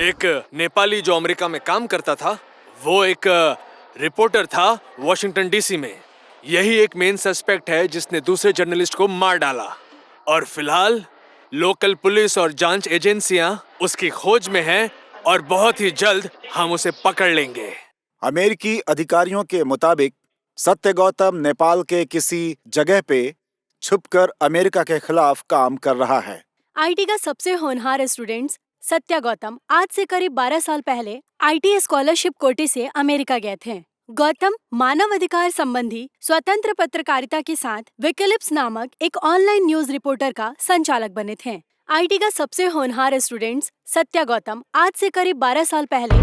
एक नेपाली जो अमेरिका में काम करता था, वो एक रिपोर्टर था वॉशिंगटन डीसी में। यही एक मेन सस्पेक्ट है जिसने दूसरे जर्नलिस्ट को मार डाला, और फिलहाल लोकल पुलिस और जांच एजेंसियां उसकी खोज में हैं और बहुत ही जल्द हम उसे पकड़ लेंगे। अमेरिकी अधिकारियों के मुताबिक सत्य गौतम नेपाल के किसी जगह पे छुपकर अमेरिका के खिलाफ काम कर रहा है। आईटी का सबसे होनहार स्टूडेंट्स सत्या गौतम आज से करीब 12 साल पहले आईटी स्कॉलरशिप कोटे से अमेरिका गए थे। गौतम मानव अधिकार संबंधी स्वतंत्र पत्रकारिता के साथ विकिलिप्स नामक एक ऑनलाइन न्यूज रिपोर्टर का संचालक बने थे। आईटी का सबसे होनहार स्टूडेंट्स सत्या गौतम आज से करीब 12 साल पहले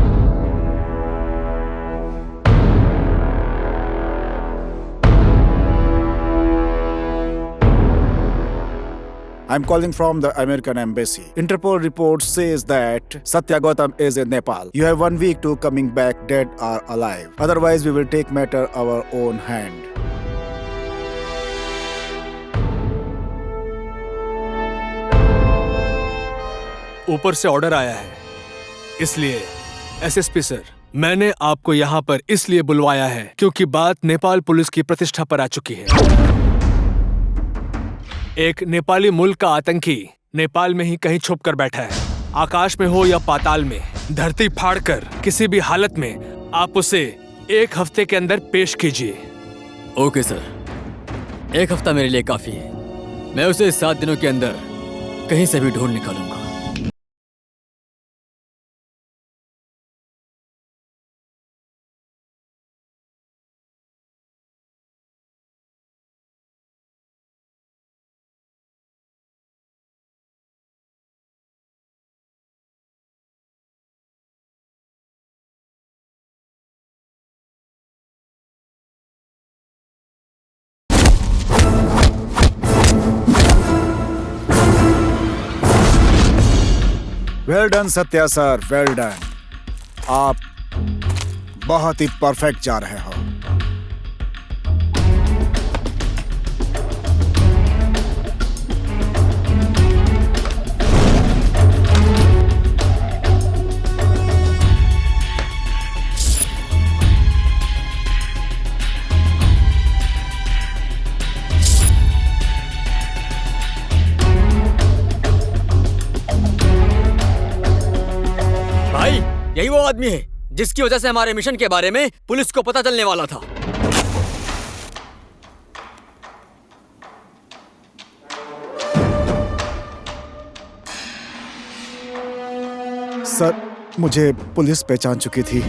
I'm calling from the American Embassy. Interpol report says that Satya Gautam is in Nepal. You have 1 week to coming back dead or alive. Otherwise, we will take matter our own hand. ऊपर से order आया है, इसलिए SSP sir, मैंने आपको यहाँ पर इसलिए बुलवाया है क्योंकि बात नेपाल पुलिस की प्रतिष्ठा पर आ चुकी है। एक नेपाली मूल का आतंकी नेपाल में ही कहीं छुप कर बैठा है। आकाश में हो या पाताल में, धरती फाड़कर किसी भी हालत में आप उसे 1 हफ्ते के अंदर पेश कीजिए। ओके सर, 1 हफ्ता मेरे लिए काफी है। मैं उसे 7 दिनों के अंदर कहीं से भी ढूंढ निकालूंगा। Well done Satya sir, well done. आप बहुत ही परफेक्ट जा रहे हो। भाई, यही वो आदमी है जिसकी वजह से हमारे मिशन के बारे में पुलिस को पता चलने वाला था। सर, मुझे पुलिस पहचान चुकी थी,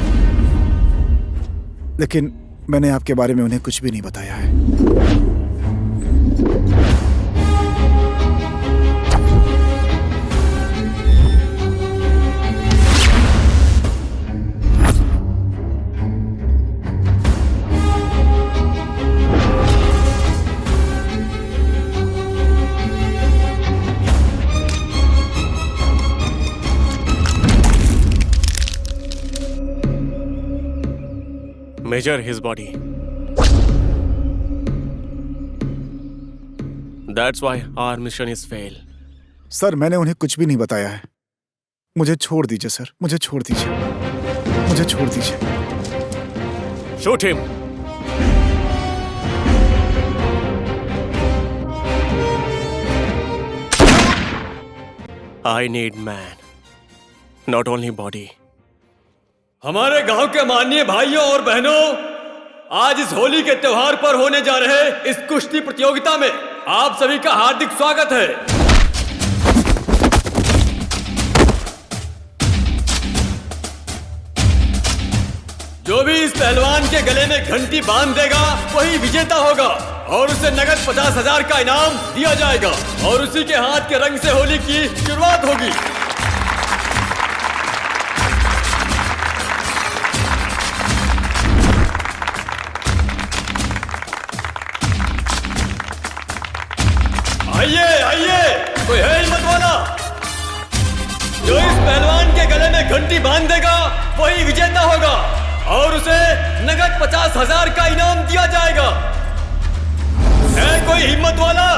लेकिन मैंने आपके बारे में उन्हें कुछ भी नहीं बताया है। Measure his body. That's why our mission is fail. Sir, मैंने उन्हें कुछ भी नहीं बताया है। मुझे छोड़ दीजिए सर, मुझे छोड़ दीजिए, मुझे छोड़ दीजिए। Shoot him. I need man, not only body. हमारे गांव के माननीय भाइयों और बहनों, आज इस होली के त्योहार पर होने जा रहे इस कुश्ती प्रतियोगिता में आप सभी का हार्दिक स्वागत है। जो भी इस पहलवान के गले में घंटी बांध देगा वही विजेता होगा और उसे नगद 50,000 का इनाम दिया जाएगा और उसी के हाथ के रंग से होली की शुरुआत होगी। आइए आइए, कोई है हिम्मत वाला? जो इस पहलवान के गले में घंटी बांध देगा वही विजेता होगा और उसे नगद 50,000 का इनाम दिया जाएगा। है कोई हिम्मत वाला?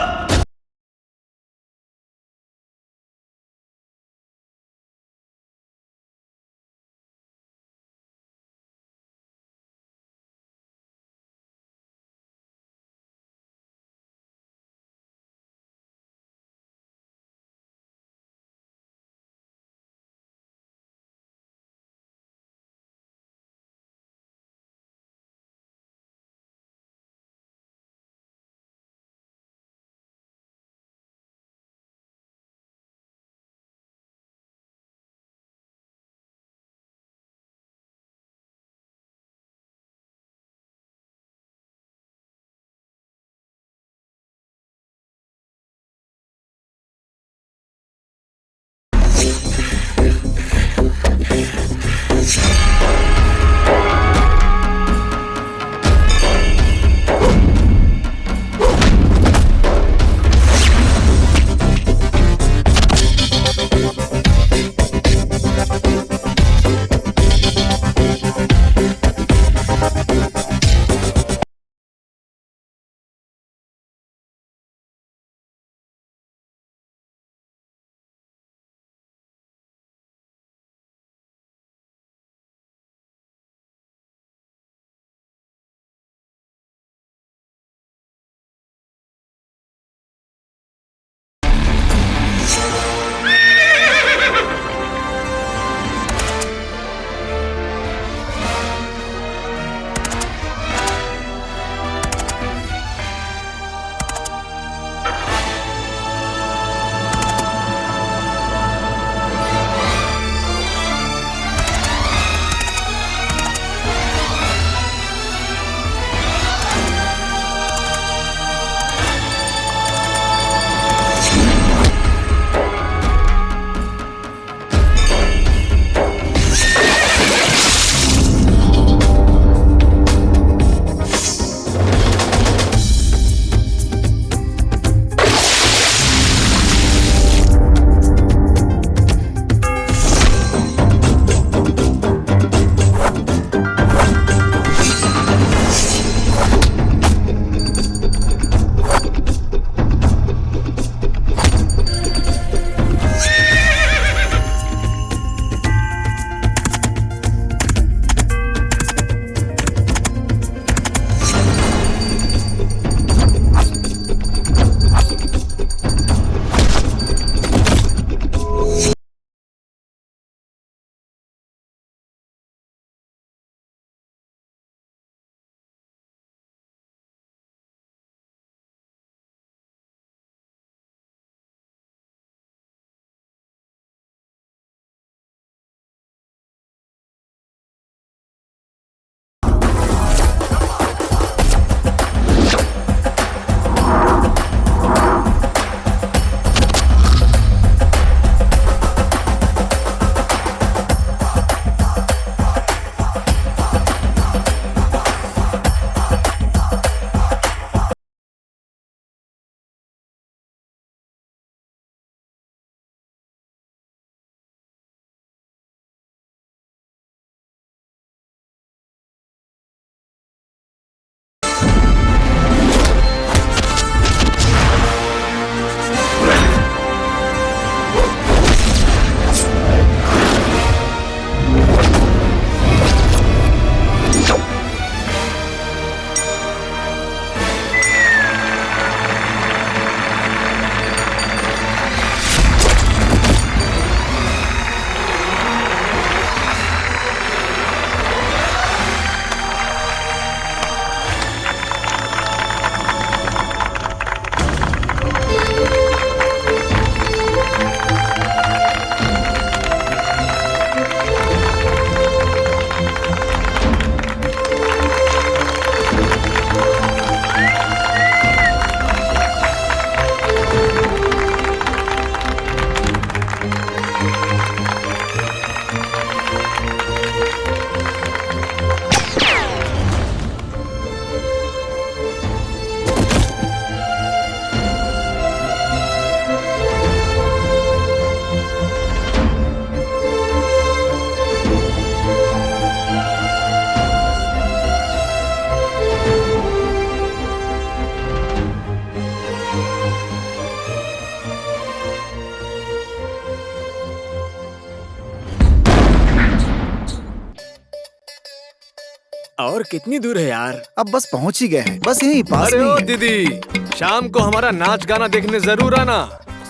और कितनी दूर है यार? अब बस पहुंच ही गए हैं, बस यहीं पास अरे में ओ ही है। दीदी, शाम को हमारा नाच गाना देखने जरूर आना।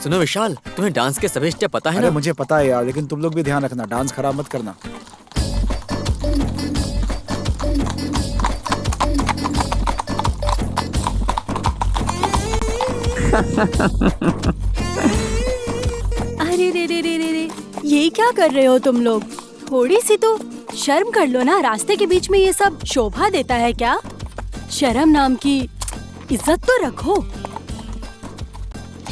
सुनो विशाल, तुम्हें डांस के सभी स्टेप पता है अरे ना? मुझे पता है यार, लेकिन तुम लोग भी ध्यान रखना, डांस खराब मत करना। अरे रे रे रे रे रे, ये क्या कर रहे हो तुम लोग? थोड़ी सी तो शर्म कर लो ना, रास्ते के बीच में ये सब शोभा देता है क्या? शर्म नाम की इज्जत तो रखो।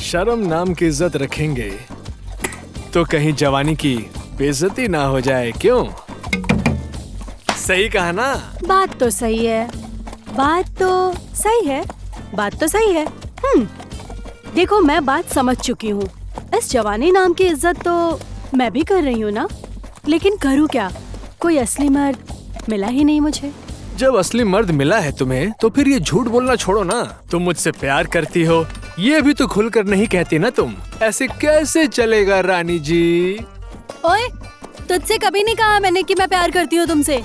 शर्म नाम की इज्जत रखेंगे तो कहीं जवानी की बेइज्जती ना हो जाए, क्यों? सही कहा ना? बात तो सही है, बात तो सही है, बात तो सही है। देखो मैं बात समझ चुकी हूँ। इस जवानी नाम की इज्जत तो मैं भी कर रही हूँ ना, लेकिन करूँ क्या? कोई असली मर्द मिला ही नहीं मुझे। जब असली मर्द मिला है तुम्हें तो फिर ये झूठ बोलना छोड़ो ना। तुम मुझसे प्यार करती हो, ये भी तो खुलकर नहीं कहती ना तुम। ऐसे कैसे चलेगा रानी जी? ओए, तुझसे कभी नहीं कहा मैंने कि मैं प्यार करती हूँ तुमसे।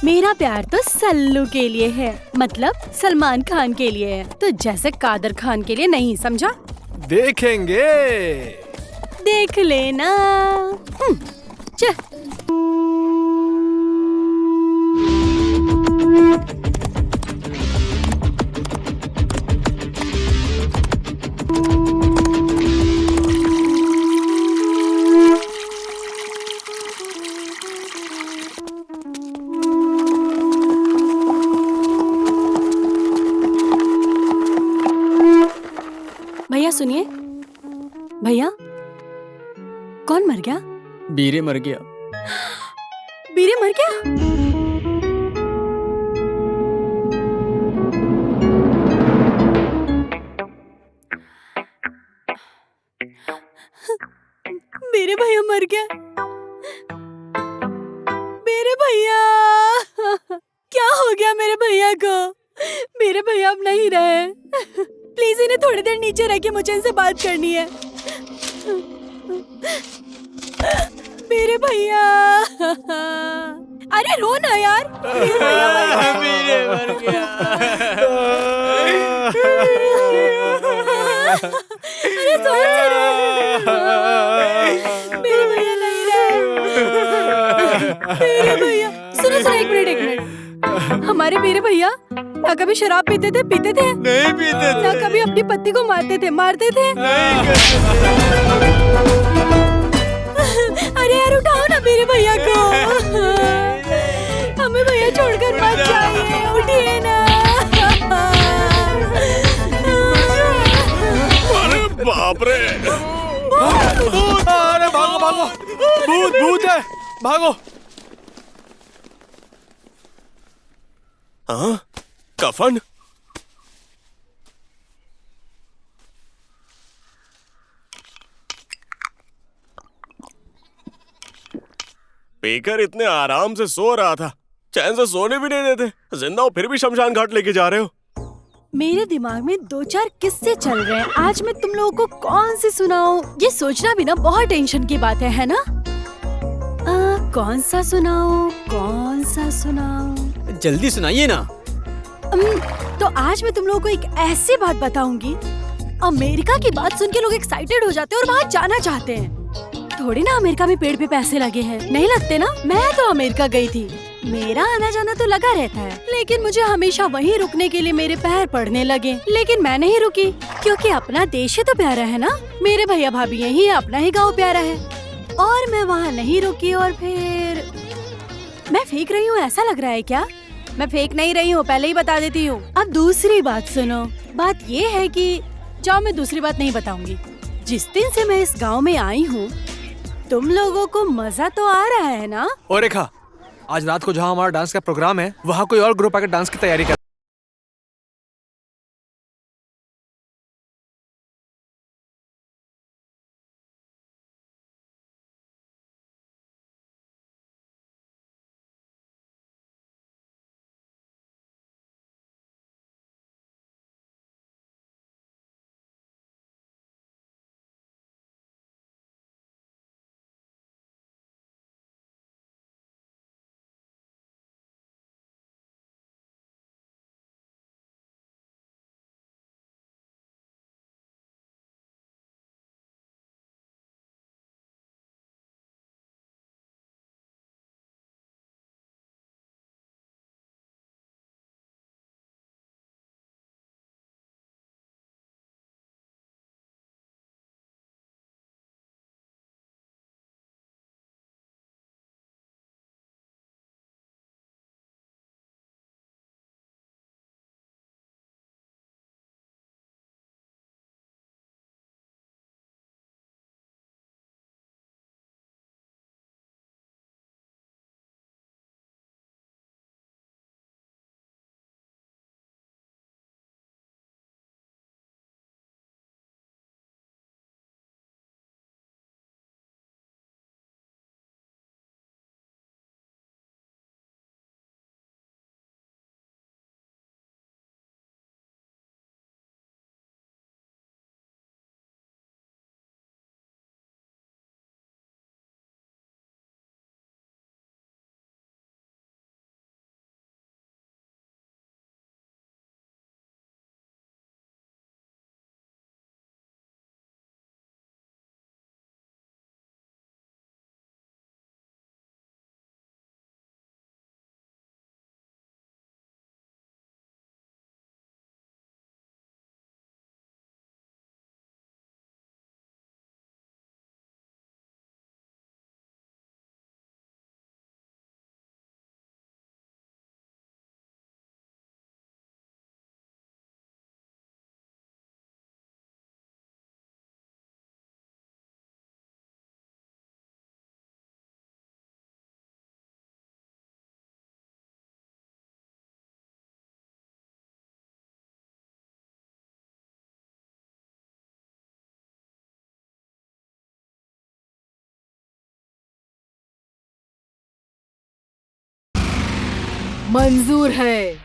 मेरा प्यार तो सल्लू के लिए है, मतलब सलमान खान के लिए है, तो जैसे कादर खान के लिए नहीं, समझा? देखेंगे। देख लेना। चल। भैया सुनिए, भैया कौन मर गया? बीरे मर गया। बीरे मर गया? मेरे भैया मर गया। मेरे भैया क्या हो गया मेरे भैया को? मेरे भैया अब नहीं रहे। प्लीज इन्हें थोड़ी देर नीचे रखिए, मुझे इनसे बात करनी है। मेरे भैया, अरे रो ना यार। मेरे भैया मर गया। अरे जोर से रो। मेरे भैया नहीं रहे। मेरे भैया, सुनो सुनो, एक मिनट। हमारे मेरे भैया ना कभी शराब पीते थे? नहीं पीते ना कभी अपनी पत्नी को मारते थे? अरे यार उठाओ ना मेरे भैया को। हमें भैया छोड़कर मत जाइए, उठिए ना। अरे बाप रे! अरे भागो भागो, भूत है, भागो। हाँ? कफन? पीकर इतने आराम से सो रहा था, चैन से सोने भी नहीं देते। जिंदा हो फिर भी शमशान घाट लेके जा रहे हो। मेरे दिमाग में 2-4 किस्से चल रहे हैं, आज मैं तुम लोगों को कौन से सुनाऊं? ये सोचना भी ना बहुत टेंशन की बात है ना? कौन सा सुनाऊं? जल्दी सुनाइए ना। तो आज मैं तुम लोगों को एक ऐसी बात बताऊंगी, अमेरिका की बात सुन के लोग एक्साइटेड हो जाते हैं और वहाँ जाना चाहते हैं। थोड़ी ना अमेरिका में पेड़ पे पैसे लगे हैं, नहीं लगते ना? मैं तो अमेरिका गई थी, मेरा आना जाना तो लगा रहता है, लेकिन मुझे हमेशा वहीं रुकने के लिए मेरे पैर पड़ने लगे। लेकिन मैं नहीं रुकी, क्योंकि अपना देश ही तो प्यारा है ना। मेरे भैया भाभी यही है, अपना ही गाँव प्यारा है, और मैं वहाँ नहीं रुकी। और फिर मैं फेंक रही हूँ ऐसा लग रहा है क्या? मैं फेंक नहीं रही हूँ, पहले ही बता देती हूँ। अब दूसरी बात सुनो। बात ये है कि जाओ, मैं दूसरी बात नहीं बताऊंगी। जिस दिन से मैं इस गांव में आई हूँ, तुम लोगों को मजा तो आ रहा है ना? और रेखा, आज रात को जहाँ हमारा डांस का प्रोग्राम है, वहाँ कोई और ग्रुप आकर डांस की तैयारी कर मंजूर है।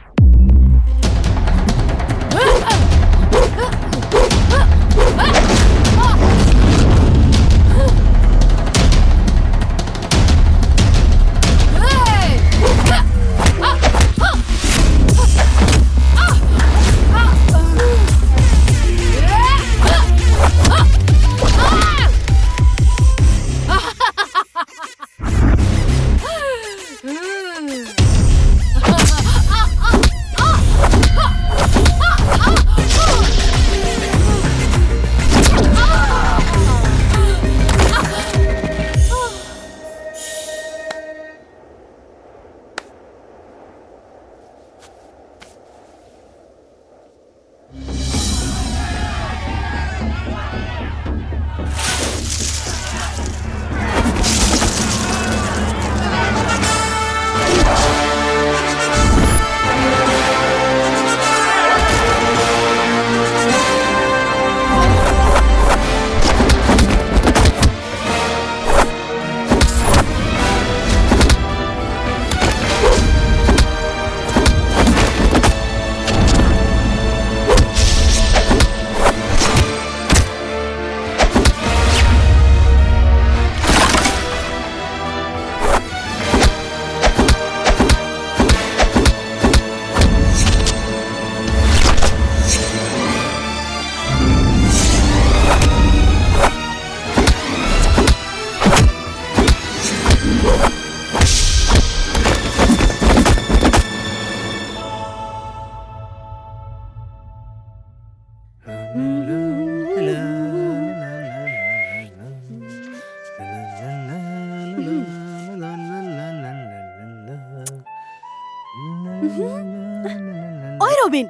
ओए रोबिन,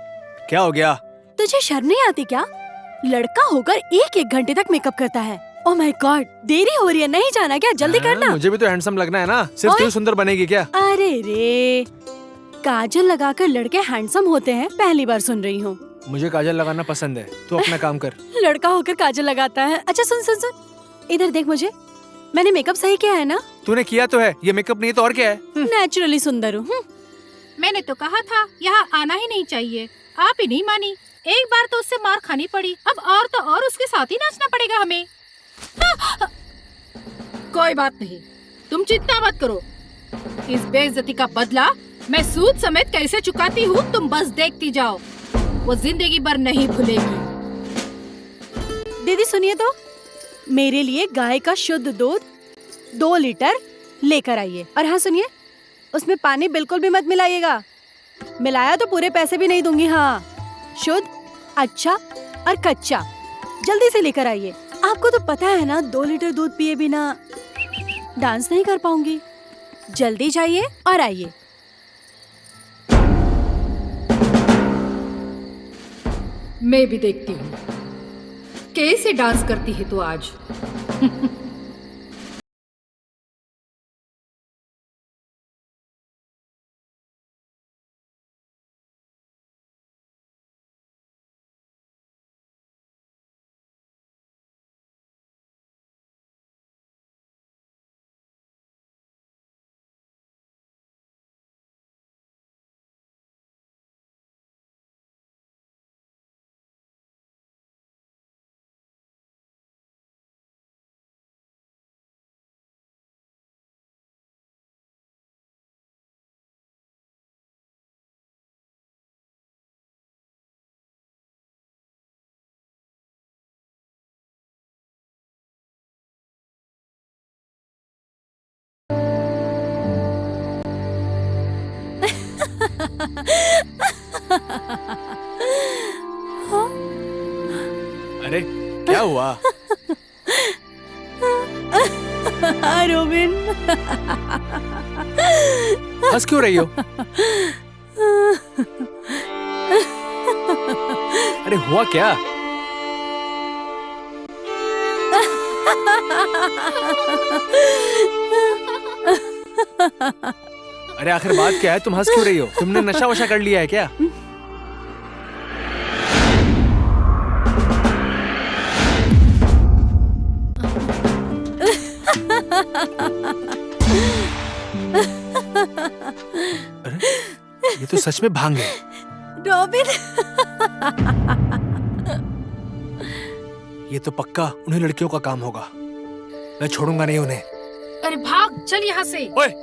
क्या हो गया? तुझे शर्म नहीं आती क्या? लड़का होकर एक एक घंटे तक मेकअप करता है। ओह माय गॉड, देरी हो रही है, नहीं जाना क्या? जल्दी करना। मुझे भी तो हैंडसम लगना है ना, सिर्फ तू ओए। सुंदर बनेगी क्या? अरे रे, काजल लगाकर लड़के हैंडसम होते हैं, पहली बार सुन रही हूँ। मुझे काजल लगाना पसंद है, तू अपना काम कर। लड़का होकर काजल लगाता है। अच्छा सुन सुन सुन, इधर देख मुझे, मैंने मेकअप सही किया है ना? तूने किया तो है, ये मेकअप नहीं तो और क्या है? नेचुरली सुंदर हूँ। मैंने तो कहा था यहाँ आना ही नहीं चाहिए, आप ही नहीं मानी। एक बार तो उससे मार खानी पड़ी, अब और तो और उसके साथ ही नाचना पड़ेगा हमें। कोई बात नहीं, तुम चिंता मत करो। इस बेइज्जती का बदला मैं सूद समेत कैसे चुकाती हूँ, तुम बस देखती जाओ। वो जिंदगी भर नहीं भूलेगी। दीदी सुनिए तो, मेरे लिए गाय का शुद्ध दूध 2 लीटर लेकर आइए। और हाँ सुनिए, उसमें पानी बिल्कुल भी मत मिलाइएगा, मिलाया तो पूरे पैसे भी नहीं दूंगी। हाँ, शुद्ध, अच्छा और कच्चा जल्दी से लेकर आइए। आपको तो पता है ना, 2 लीटर दूध पिए बिना डांस नहीं कर पाऊंगी। जल्दी जाइए और आइए। मैं भी देखती हूँ कैसे डांस करती है तू आज। अरे क्या हुआ? रोबिन, हंस क्यों रही हो? अरे हुआ क्या? अरे आखिर बात क्या है? तुम हंस क्यों रही हो? तुमने नशा वशा कर लिया है क्या? अरे ये तो सच में भांग है। रॉबिन। ये तो पक्का उन्हीं लड़कियों का काम होगा। मैं छोड़ूंगा नहीं उन्हें। अरे भाग, चल यहाँ से। ओए,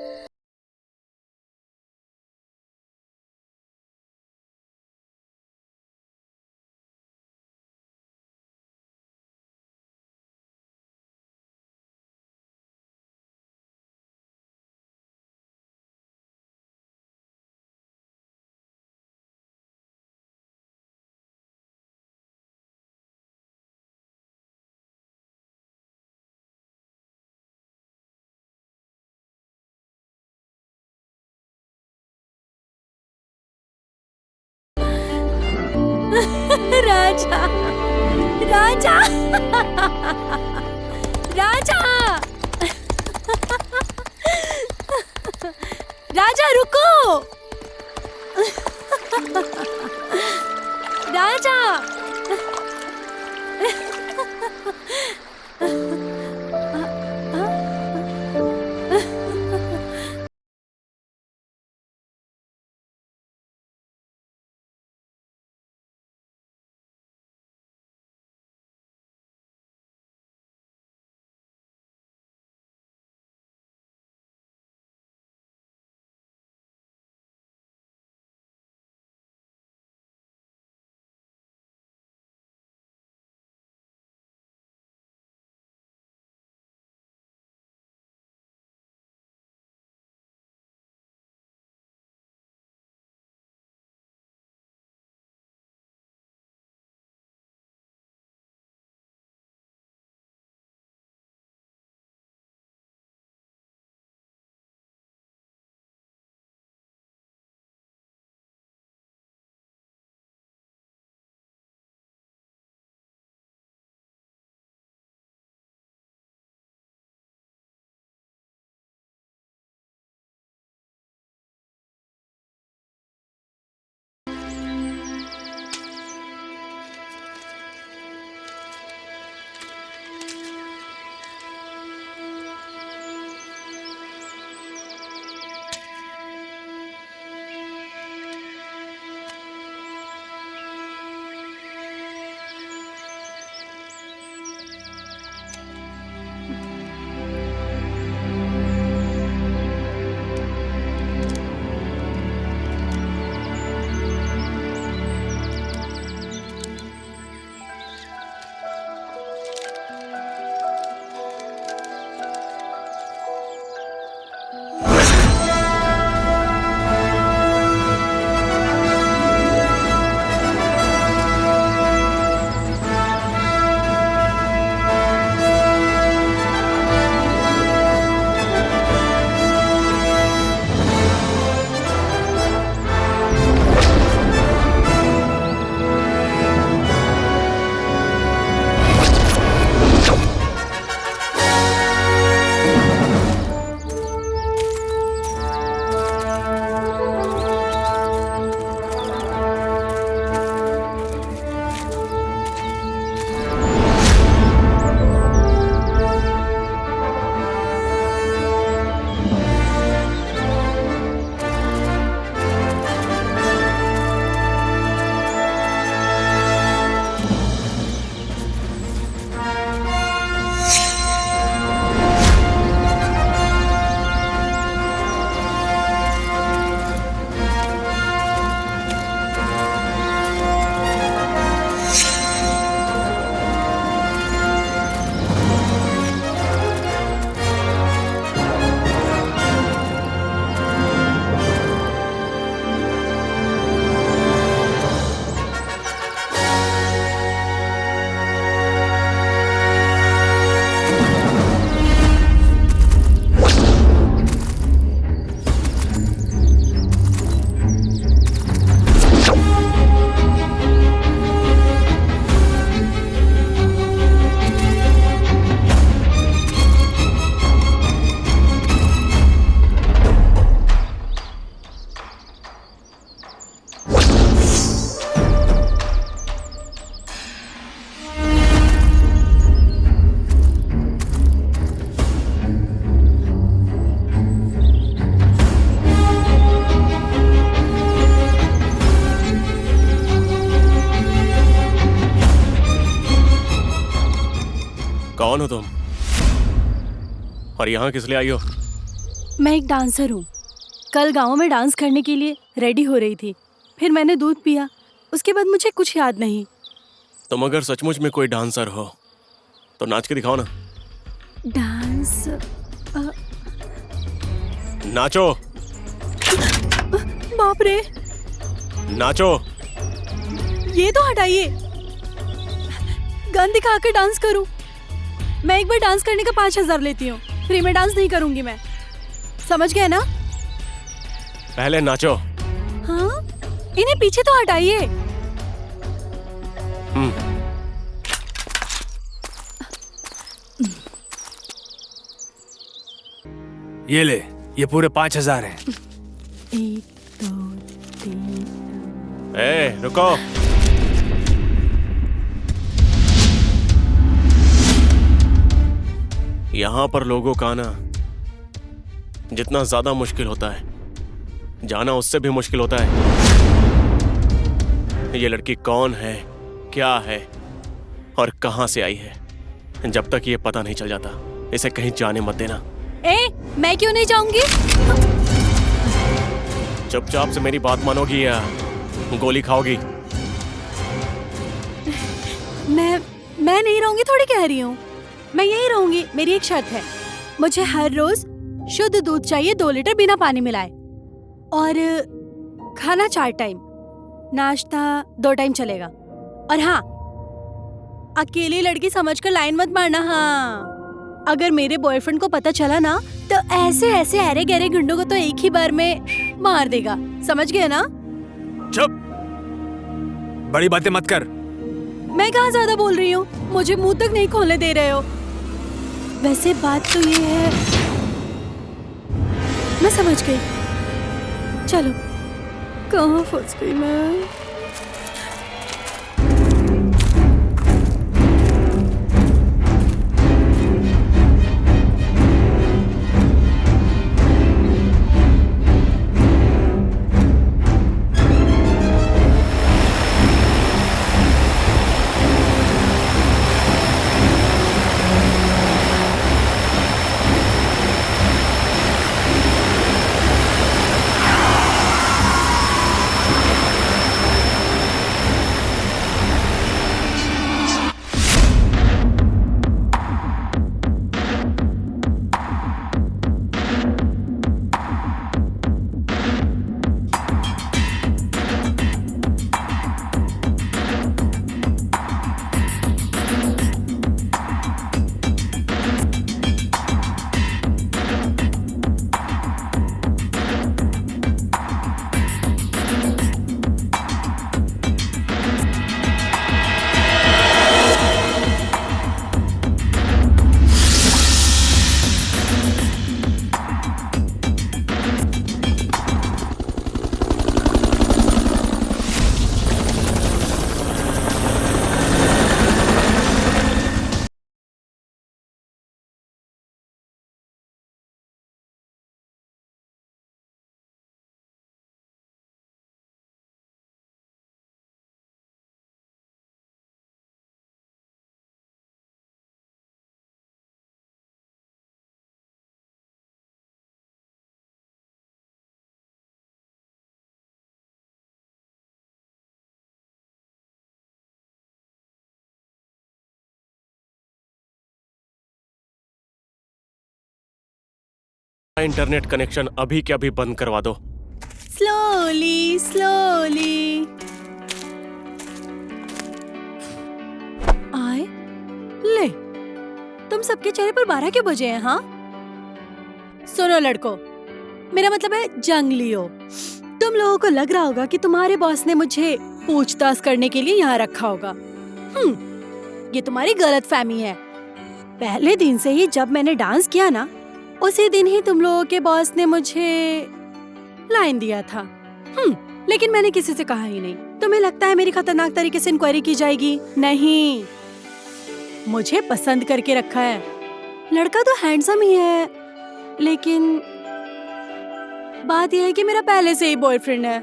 राजा, राजा, राजा, राजा रुको, राजा। कौन हो तुम? और यहाँ किस लिए आई हो? मैं एक डांसर हूँ। कल गाँव में डांस करने के लिए रेडी हो रही थी, फिर मैंने दूध पिया, उसके बाद मुझे कुछ याद नहीं। तुम अगर सचमुच में कोई डांसर हो तो नाच के दिखाओ ना। डांस? नाचो, बाप रे, नाचो। ये तो हटाइए। गन दिखा कर डांस करूं? मैं एक बार डांस करने का 5,000 लेती हूँ, फ्री में डांस नहीं करूंगी मैं, समझ गए ना? पहले नाचो। हाँ, इन्हें पीछे तो हटाइए। ये ले, ये पूरे 5,000 हैं। 1, 2, 3। ए, रुको। यहाँ पर लोगों का आना जितना ज्यादा मुश्किल होता है, जाना उससे भी मुश्किल होता है। ये लड़की कौन है, क्या है और कहां से आई है, जब तक ये पता नहीं चल जाता इसे कहीं जाने मत देना। मैं क्यों नहीं जाऊंगी? चुपचाप से मेरी बात मानोगी या गोली खाओगी? मैं नहीं रहूंगी, थोड़ी कह रही हूँ। मैं यही रहूंगी। मेरी एक शर्त है, मुझे हर रोज शुद्ध दूध चाहिए 2 लीटर बिना पानी मिलाए, और खाना 4 टाइम, नाश्ता 2 टाइम चलेगा। और हाँ, अकेली लड़की समझकर लाइन मत मारना। हाँ, अगर मेरे बॉयफ्रेंड को पता चला ना तो ऐसे ऐसे अरे गहरे गुंडों को तो एक ही बार में मार देगा, समझ गए ना? चुप, बड़ी बातें मत कर। मैं कहाँ ज्यादा बोल रही हूँ, मुझे मुंह तक नहीं खोलने दे रहे हो। वैसे बात तो ये है, मैं समझ गई। चलो, कहाँ फंस गई मैं? इंटरनेट कनेक्शन अभी के अभी बंद करवा दो। Slowly slowly. आए ले, तुम सबके चेहरे पर 12 क्यों बजे हैं? हाँ, सुनो लड़को, मेरा मतलब है जंगलियों। तुम लोगों को लग रहा होगा कि तुम्हारे बॉस ने मुझे पूछताछ करने के लिए यहाँ रखा होगा। ये तुम्हारी गलतफहमी है। पहले दिन से ही जब मैंने डांस किया ना, उसी दिन ही तुम लोगों के बॉस ने मुझे लाइन दिया था। लेकिन मैंने किसी से कहा ही नहीं। तुम्हें लगता है मेरी खतरनाक तरीके से इंक्वायरी की जाएगी? नहीं, मुझे पसंद करके रखा है। लड़का तो हैंडसम ही है, लेकिन बात यह है कि मेरा पहले से ही बॉयफ्रेंड है,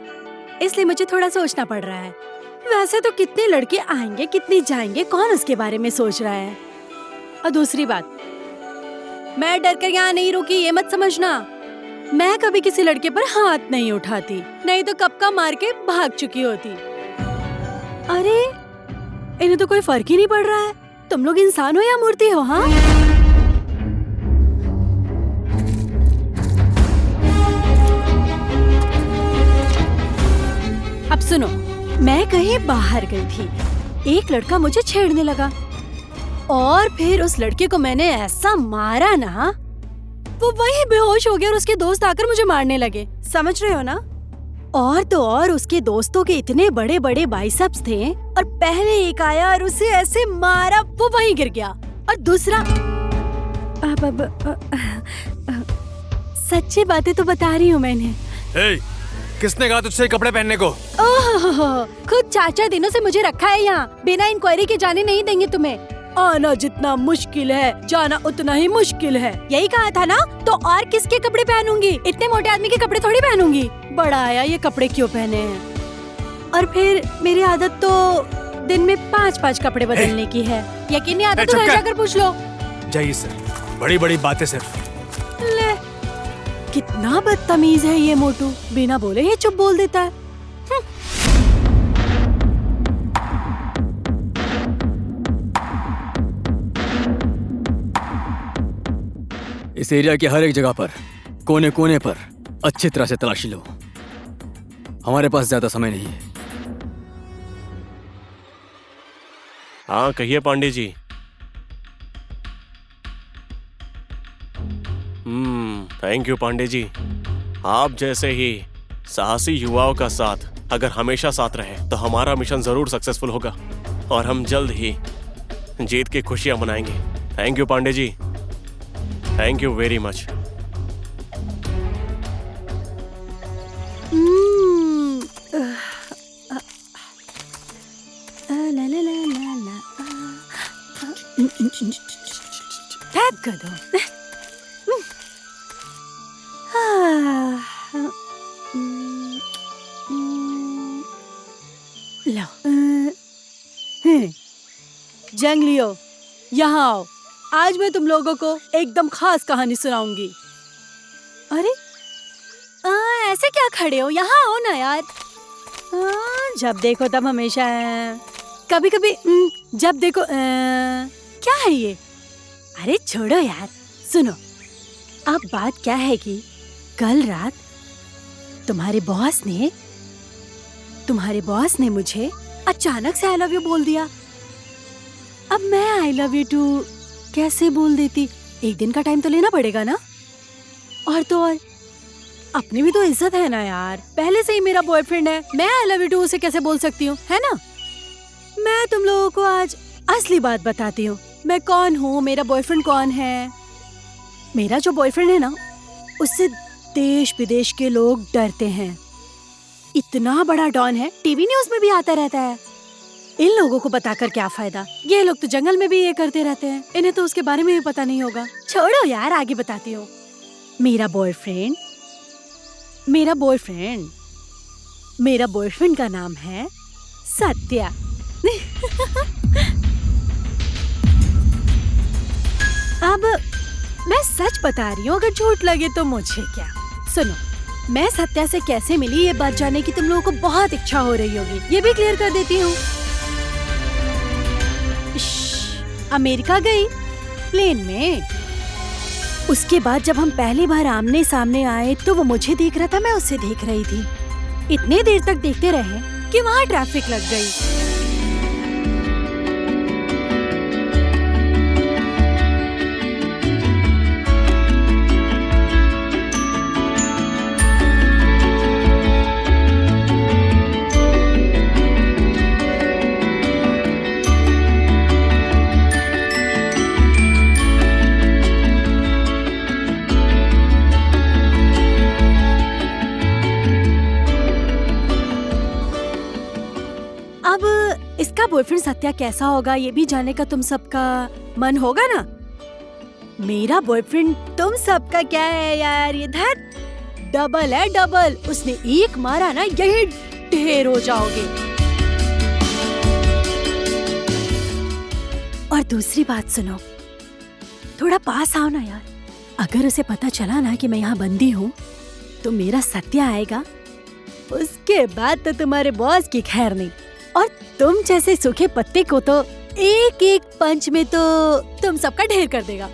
इसलिए मुझे थोड़ा सोचना पड़ रहा है। वैसे तो कितने लड़के आएंगे, कितने जाएंगे, कौन उसके बारे में सोच रहा है। और दूसरी बात, मैं डर कर यहाँ नहीं रुकी, ये मत समझना। मैं कभी किसी लड़के पर हाथ नहीं उठाती, नहीं तो कब का मार के भाग चुकी होती। अरे इन्हें तो कोई फर्क ही नहीं पड़ रहा है। तुम लोग इंसान हो या मूर्ति हो? हाँ, अब सुनो, मैं कहीं बाहर गई थी, एक लड़का मुझे छेड़ने लगा और फिर उस लड़के को मैंने ऐसा मारा ना, वो वही बेहोश हो गया और उसके दोस्त आकर मुझे मारने लगे। समझ रहे हो ना? और तो और उसके दोस्तों के इतने बड़े बड़े बाइसेप्स थे और पहले एक आया और उसे ऐसे मारा, वो वहीं गिर गया। और दूसरा, सच्ची बातें तो बता रही हूँ मैंने। हे, किसने कहा तुझसे कपड़े पहनने को? ओह, खुद चाचा दिनों से मुझे रखा है यहाँ, बिना इंक्वायरी के जाने नहीं देंगे तुम्हें। आना जितना मुश्किल है, जाना उतना ही मुश्किल है, यही कहा था ना? तो और किसके कपड़े पहनूंगी? इतने मोटे आदमी के कपड़े थोड़ी पहनूंगी। बड़ा आया ये कपड़े क्यों पहने हैं। और फिर मेरी आदत तो दिन में 5-5 कपड़े बदलने की है। यकीन नहीं आता तो घर जाकर पूछ लो। जाइए सर, बड़ी बड़ी बातें सिर्फ। ले, कितना बदतमीज है ये मोटू, बिना बोले ये चुप बोल देता है। इस एरिया के हर एक जगह पर, कोने कोने पर अच्छी तरह से तलाशी लो। हमारे पास ज्यादा समय नहीं है। हाँ कहिए पांडे जी। थैंक यू पांडे जी। आप जैसे ही साहसी युवाओं का साथ अगर हमेशा साथ रहे तो हमारा मिशन जरूर सक्सेसफुल होगा और हम जल्द ही जीत की खुशियां मनाएंगे। Thank you Pandey ji, thank you very much. Thank कर दो। लो, जंगलियो, यहाँ आओ। आज मैं तुम लोगों को एकदम खास कहानी सुनाऊंगी। अरे ऐसे क्या खड़े हो? यहाँ आओ ना यार। जब देखो तब हमेशा कभी कभी जब देखो क्या है ये? अरे छोड़ो यार, सुनो। अब बात क्या है कि कल रात तुम्हारे बॉस ने मुझे अचानक से आई लव यू बोल दिया। अब मैं आई लव यू टू कैसे बोल देती? एक दिन का टाइम तो लेना पड़ेगा ना। और तो और अपनी भी तो इज्जत है ना यार। पहले से ही मेरा बॉयफ्रेंड है, मैं आई लव यू टू उसे कैसे बोल सकती हूँ, है ना? मैं तुम लोगों को आज असली बात बताती हूँ। मैं कौन हूँ, मेरा बॉयफ्रेंड कौन है। मेरा जो बॉयफ्रेंड है ना, उससे देश विदेश के लोग डरते हैं। इतना बड़ा डॉन है, टीवी न्यूज में भी आता रहता है। इन लोगों को बताकर क्या फायदा? ये लोग तो जंगल में भी ये करते रहते हैं, इन्हें तो उसके बारे में भी पता नहीं होगा। छोड़ो यार, आगे बताती हूँ। मेरा बॉयफ्रेंड का नाम है सत्या। अब मैं सच बता रही हूँ, अगर झूठ लगे तो मुझे क्या। सुनो, मैं सत्या से कैसे मिली ये बात जानने की तुम लोगों को बहुत इच्छा हो रही होगी, ये भी क्लियर कर देती हूँ। अमेरिका गई प्लेन में। उसके बाद जब हम पहली बार आमने सामने आए तो वो मुझे देख रहा था, मैं उसे देख रही थी। इतने देर तक देखते रहे कि वहाँ ट्रैफिक लग गई। इसका बॉयफ्रेंड सत्या कैसा होगा ये भी जानने का तुम सबका मन होगा ना। मेरा बॉयफ्रेंड तुम सबका क्या है यार, ये डबल है, डबल। उसने एक मारा ना, यही ढेर हो जाओगे। और दूसरी बात सुनो, थोड़ा पास आओ ना यार। अगर उसे पता चला ना कि मैं यहाँ बंदी हूँ तो मेरा सत्य आएगा, उसके बाद तो तुम्हारे बॉस की खैर नहीं। और तुम जैसे सूखे पत्ते को तो एक एक पंच में तो तुम सबका ढेर कर देगा।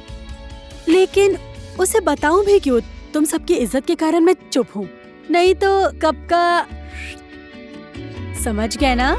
लेकिन उसे बताऊं भी क्यों? तुम सबकी इज्जत के कारण मैं चुप हूँ, नहीं तो कब का समझ गए ना।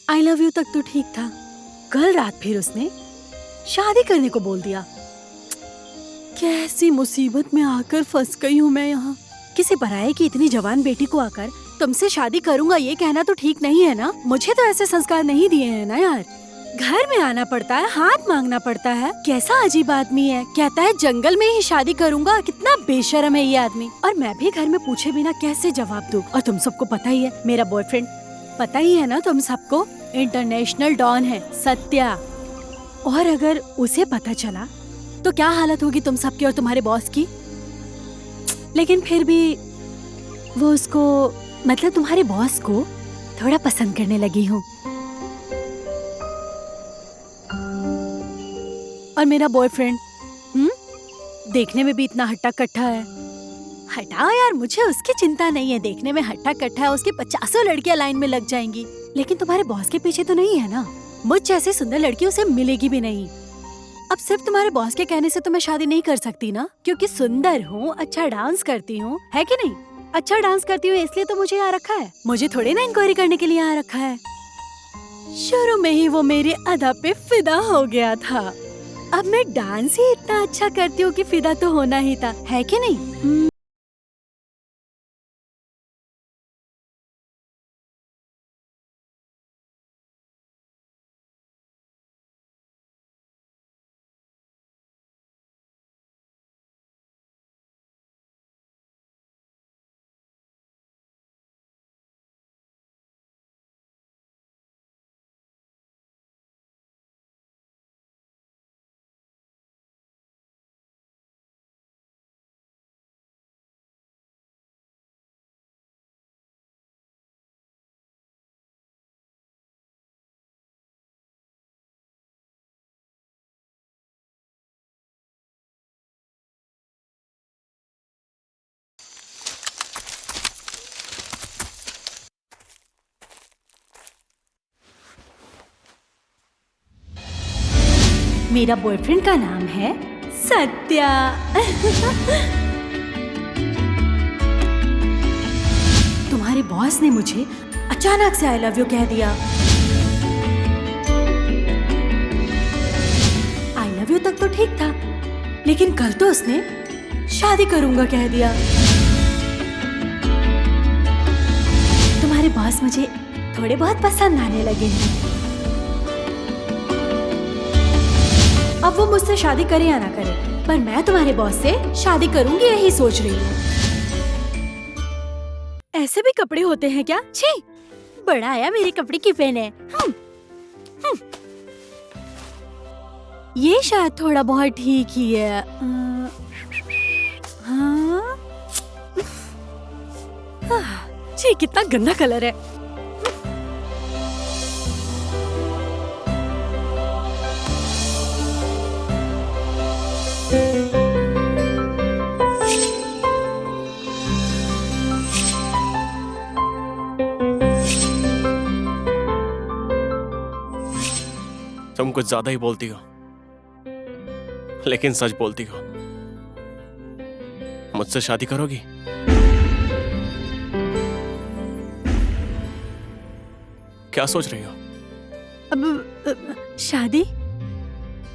आई लव यू तक तो ठीक था, कल रात फिर उसने शादी करने को बोल दिया। कैसी मुसीबत में आकर फंस गई हूँ मैं यहाँ। किसी पराये की इतनी जवान बेटी को आकर तुमसे शादी करूंगा ये कहना तो ठीक नहीं है ना। मुझे तो ऐसे संस्कार नहीं दिए हैं ना यार। घर में आना पड़ता है, हाथ मांगना पड़ता है। कैसा अजीब आदमी है, कहता है जंगल में ही शादी करूंगा। कितना बेशर्म है ये आदमी। और मैं भी घर में पूछे बिना कैसे जवाब दूं। और तुम सबको पता ही है मेरा बॉयफ्रेंड, पता ही है ना तुम सबको, इंटरनेशनल डॉन है सत्या। और अगर उसे पता चला तो क्या हालत होगी तुम सबकी और तुम्हारे बॉस की। लेकिन फिर भी वो उसको, मतलब तुम्हारे बॉस को थोड़ा पसंद करने लगी हूँ। और मेरा बॉयफ्रेंड देखने में भी इतना हट्टा कट्टा है। हटाओ यार, मुझे उसकी चिंता नहीं है। देखने में हट्टा कट्टा है, उसके 50 लड़कियां लाइन में लग जाएंगी। लेकिन तुम्हारे बॉस के पीछे तो नहीं है ना। मुझ जैसी सुंदर लड़की उसे मिलेगी भी नहीं। अब सिर्फ तुम्हारे बॉस के कहने से तो मैं शादी नहीं कर सकती ना, क्योंकि सुंदर हूँ, अच्छा डांस करती हूँ, है कि नहीं। अच्छा डांस करती हूँ इसलिए तो मुझे यहाँ रखा है। मुझे थोड़ी ना इंक्वायरी करने के लिए यहाँ रखा है। शुरू में ही वो मेरी अदा पे फिदा हो गया था। अब मैं डांस ही इतना अच्छा करती हूँ कि फिदा तो होना ही था, है कि नहीं। मेरा बॉयफ्रेंड का नाम है सत्या। तुम्हारे बॉस ने मुझे अचानक से आई लव यू कह दिया। आई लव यू तक तो ठीक था, लेकिन कल तो उसने शादी करूंगा कह दिया। तुम्हारे बॉस मुझे थोड़े बहुत पसंद आने लगे हैं। अब वो मुझसे शादी करे या ना करे, पर मैं तुम्हारे बॉस से शादी करूंगी यही सोच रही हूँ। ऐसे भी कपड़े होते हैं क्या? छी, बड़ा आया मेरे कपड़े की पेन है। ये शायद थोड़ा बहुत ठीक ही है। छी, कितना गंदा कलर है। तुम कुछ ज्यादा ही बोलती हो, लेकिन सच बोलती हो। मुझसे शादी करोगी? क्या सोच रही हो? अब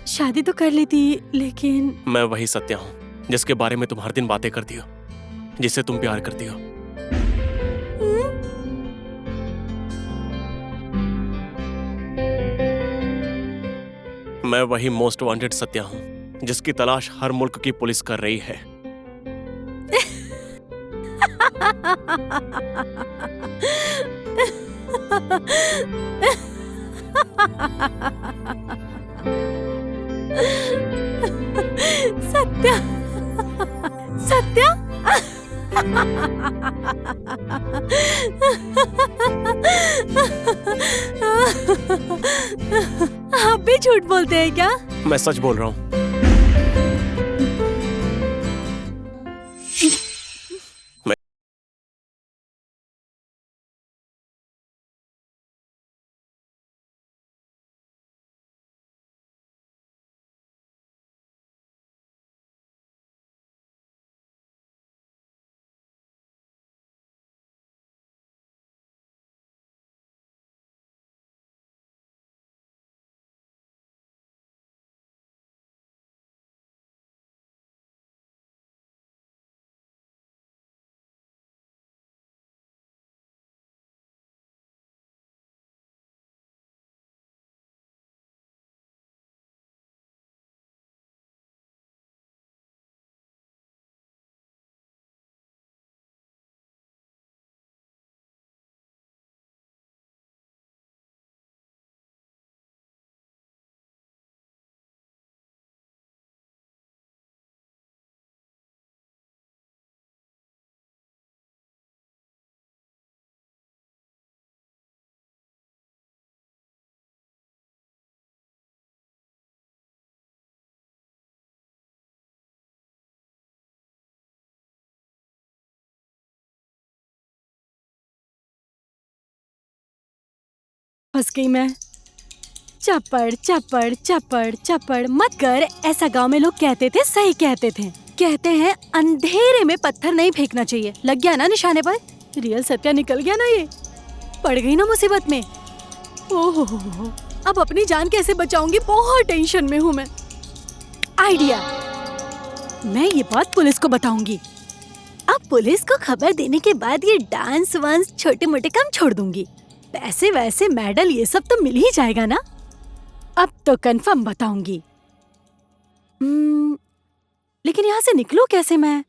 शादी तो कर ली थी, लेकिन मैं वही सत्या हूं जिसके बारे में तुम हर दिन बातें करती हो, जिससे तुम प्यार करती हो। मैं वही मोस्ट वांटेड सत्या हूं जिसकी तलाश हर मुल्क की पुलिस कर रही है। सत्या, सत्या। आप भी झूठ बोलते हैं क्या? मैं सच बोल रहा हूं। फंस गई मैं। चप्पड़ चप्पड़ चप्पड़ चप्पड़ मत कर, ऐसा गांव में लोग कहते थे, सही कहते थे। कहते हैं अंधेरे में पत्थर नहीं फेंकना चाहिए। लग गया ना निशाने पर? रियल सत्या निकल गया ना ये। पड़ गई ना मुसीबत में। ओहो, अब अपनी जान कैसे बचाऊंगी, बहुत टेंशन में हूँ मैं। आइडिया, मैं ये बात पुलिस को बताऊंगी। अब पुलिस को खबर देने के बाद ये डांस वांस छोटे मोटे काम छोड़ दूंगी। पैसे वैसे मेडल ये सब तो मिल ही जाएगा ना। अब तो कंफर्म बताऊंगी। लेकिन यहाँ से निकलूं कैसे मैं?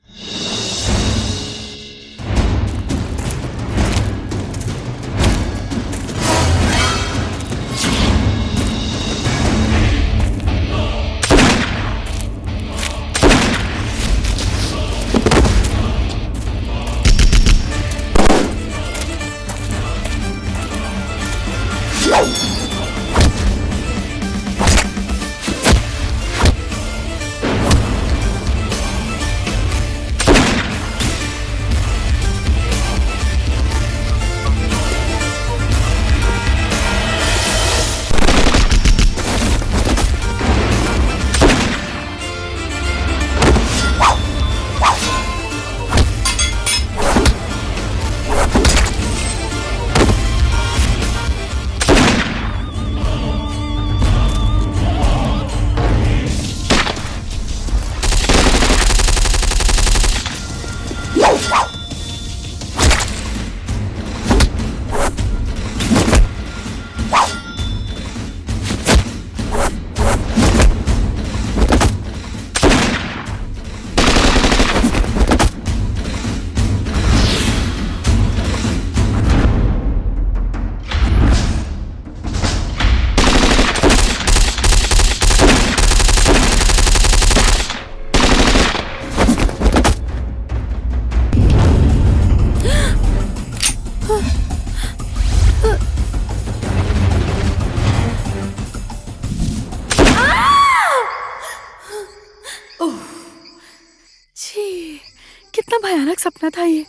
कितना भयानक सपना था ये।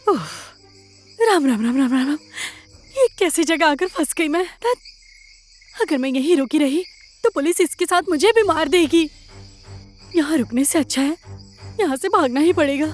उफ, राम राम राम राम राम राम। ये कैसी जगह आकर फंस गई मैं। अगर मैं यहीं रुकी रही तो पुलिस इसके साथ मुझे भी मार देगी। यहाँ रुकने से अच्छा है यहाँ से भागना ही पड़ेगा।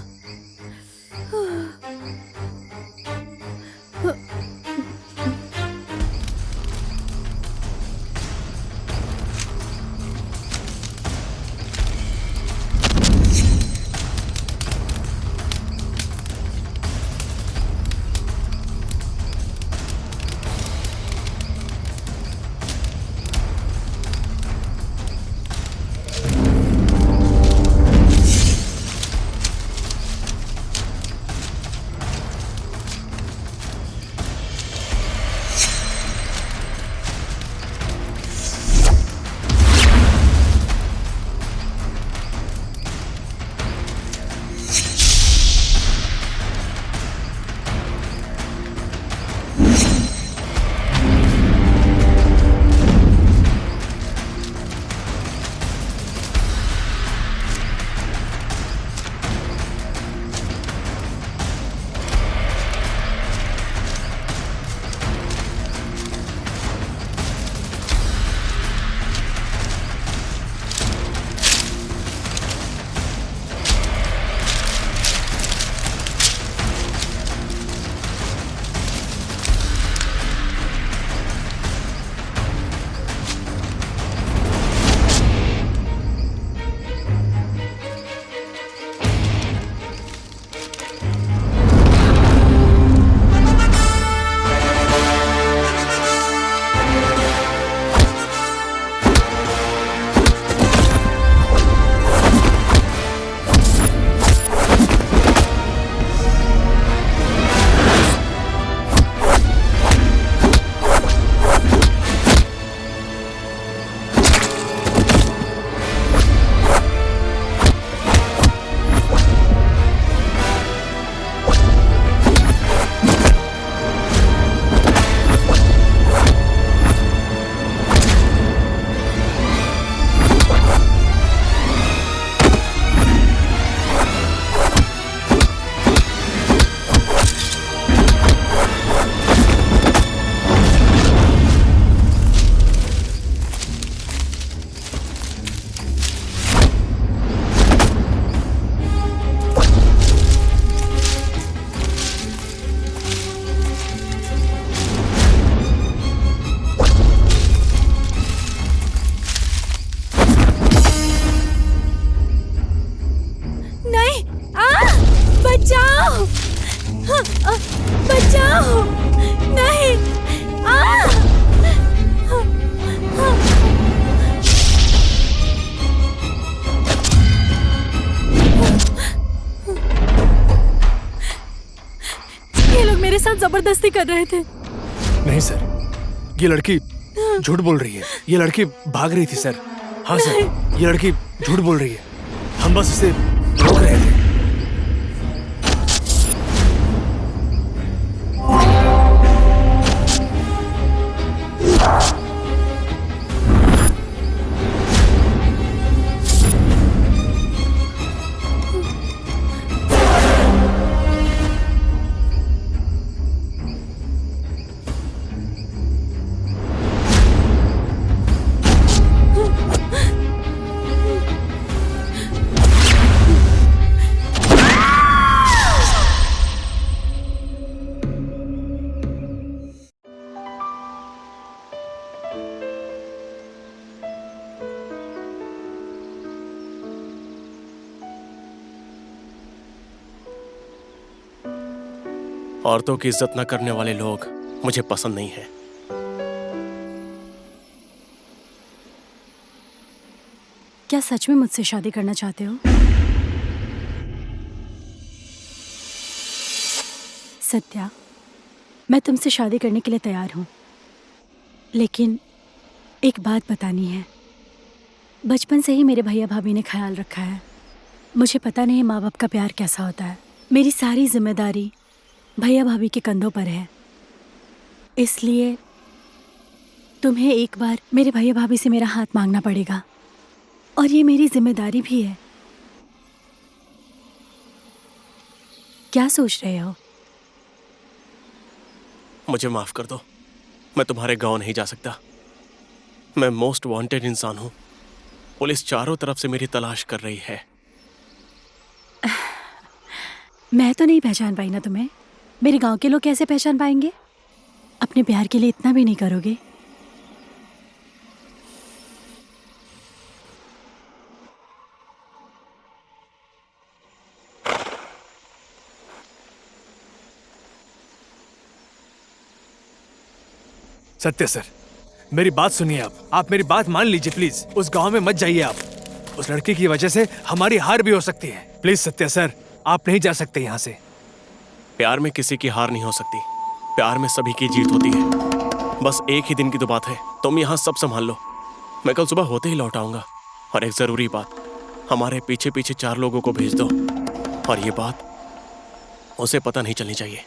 बचाओ! नहीं! ये लोग मेरे साथ जबरदस्ती कर रहे थे। नहीं सर, ये लड़की झूठ बोल रही है। ये लड़की भाग रही थी सर। हाँ सर, ये लड़की झूठ बोल रही है। हम बस इसे रोक रहे थे। औरतों की इज्जत न करने वाले लोग मुझे पसंद नहीं है। क्या सच में मुझसे शादी करना चाहते हो? सत्या, मैं तुमसे शादी करने के लिए तैयार हूं, लेकिन एक बात बतानी है। बचपन से ही मेरे भैया भाभी ने ख्याल रखा है। मुझे पता नहीं माँ बाप का प्यार कैसा होता है। मेरी सारी जिम्मेदारी भैया भाभी के कंधों पर है। इसलिए तुम्हें एक बार मेरे भैया भाभी से मेरा हाथ मांगना पड़ेगा, और ये मेरी जिम्मेदारी भी है। क्या सोच रहे हो? मुझे माफ कर दो, मैं तुम्हारे गांव नहीं जा सकता। मैं मोस्ट वांटेड इंसान हूं। पुलिस चारों तरफ से मेरी तलाश कर रही है। मैं तो नहीं पहचान पाई ना तुम्हें। मेरे गांव के लोग कैसे पहचान पाएंगे? अपने प्यार के लिए इतना भी नहीं करोगे? सत्य सर, मेरी बात सुनिए। आप मेरी बात मान लीजिए प्लीज। उस गांव में मत जाइए आप। उस लड़की की वजह से हमारी हार भी हो सकती है। प्लीज सत्य सर, आप नहीं जा सकते यहाँ से। प्यार में किसी की हार नहीं हो सकती। प्यार में सभी की जीत होती है। बस एक ही दिन की तो बात है। तुम यहाँ सब संभाल लो, मैं कल सुबह होते ही लौट आऊंगा। और एक जरूरी बात, हमारे पीछे पीछे 4 लोगों को भेज दो, और ये बात उसे पता नहीं चलनी चाहिए।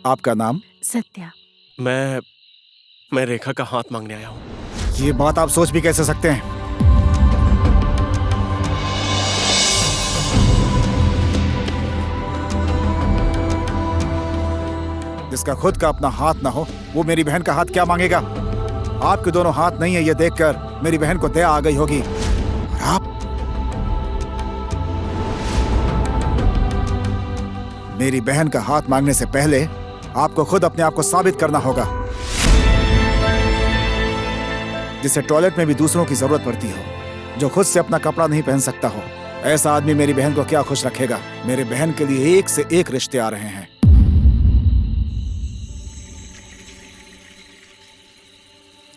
आपका नाम? सत्या। मैं रेखा का हाथ मांगने आया हूँ। ये बात आप सोच भी कैसे सकते हैं? जिसका खुद का अपना हाथ ना हो, वो मेरी बहन का हाथ क्या मांगेगा? आपके दोनों हाथ नहीं है, ये देखकर मेरी बहन को दया आ गई होगी। और आप मेरी बहन का हाथ मांगने से पहले आपको खुद अपने आप को साबित करना होगा। जिसे टॉयलेट में भी दूसरों की जरूरत पड़ती हो, जो खुद से अपना कपड़ा नहीं पहन सकता हो, ऐसा आदमी मेरी बहन को क्या खुश रखेगा? मेरे बहन के लिए एक से एक रिश्ते आ रहे हैं।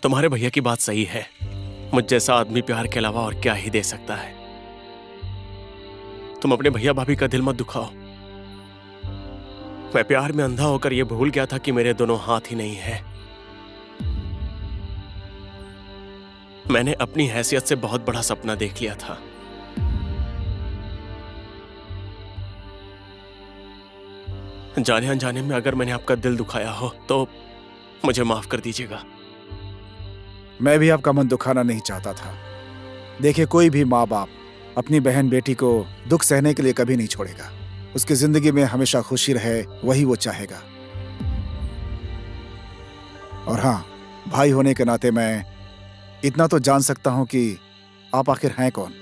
तुम्हारे भैया की बात सही है। मुझ जैसा आदमी प्यार के अलावा और क्या ही दे सकता है। तुम अपने भैया भाभी का दिल मत दुखाओ। मैं प्यार में अंधा होकर यह भूल गया था कि मेरे दोनों हाथ ही नहीं है। मैंने अपनी हैसियत से बहुत बड़ा सपना देख लिया था। जाने अनजाने में अगर मैंने आपका दिल दुखाया हो तो मुझे माफ कर दीजिएगा। मैं भी आपका मन दुखाना नहीं चाहता था। देखिए, कोई भी माँ बाप अपनी बहन बेटी को दुख सहने के लिए कभी नहीं छोड़ेगा। उसकी जिंदगी में हमेशा खुशी रहे, वही वो चाहेगा। और हाँ, भाई होने के नाते मैं इतना तो जान सकता हूं कि आप आखिर हैं कौन।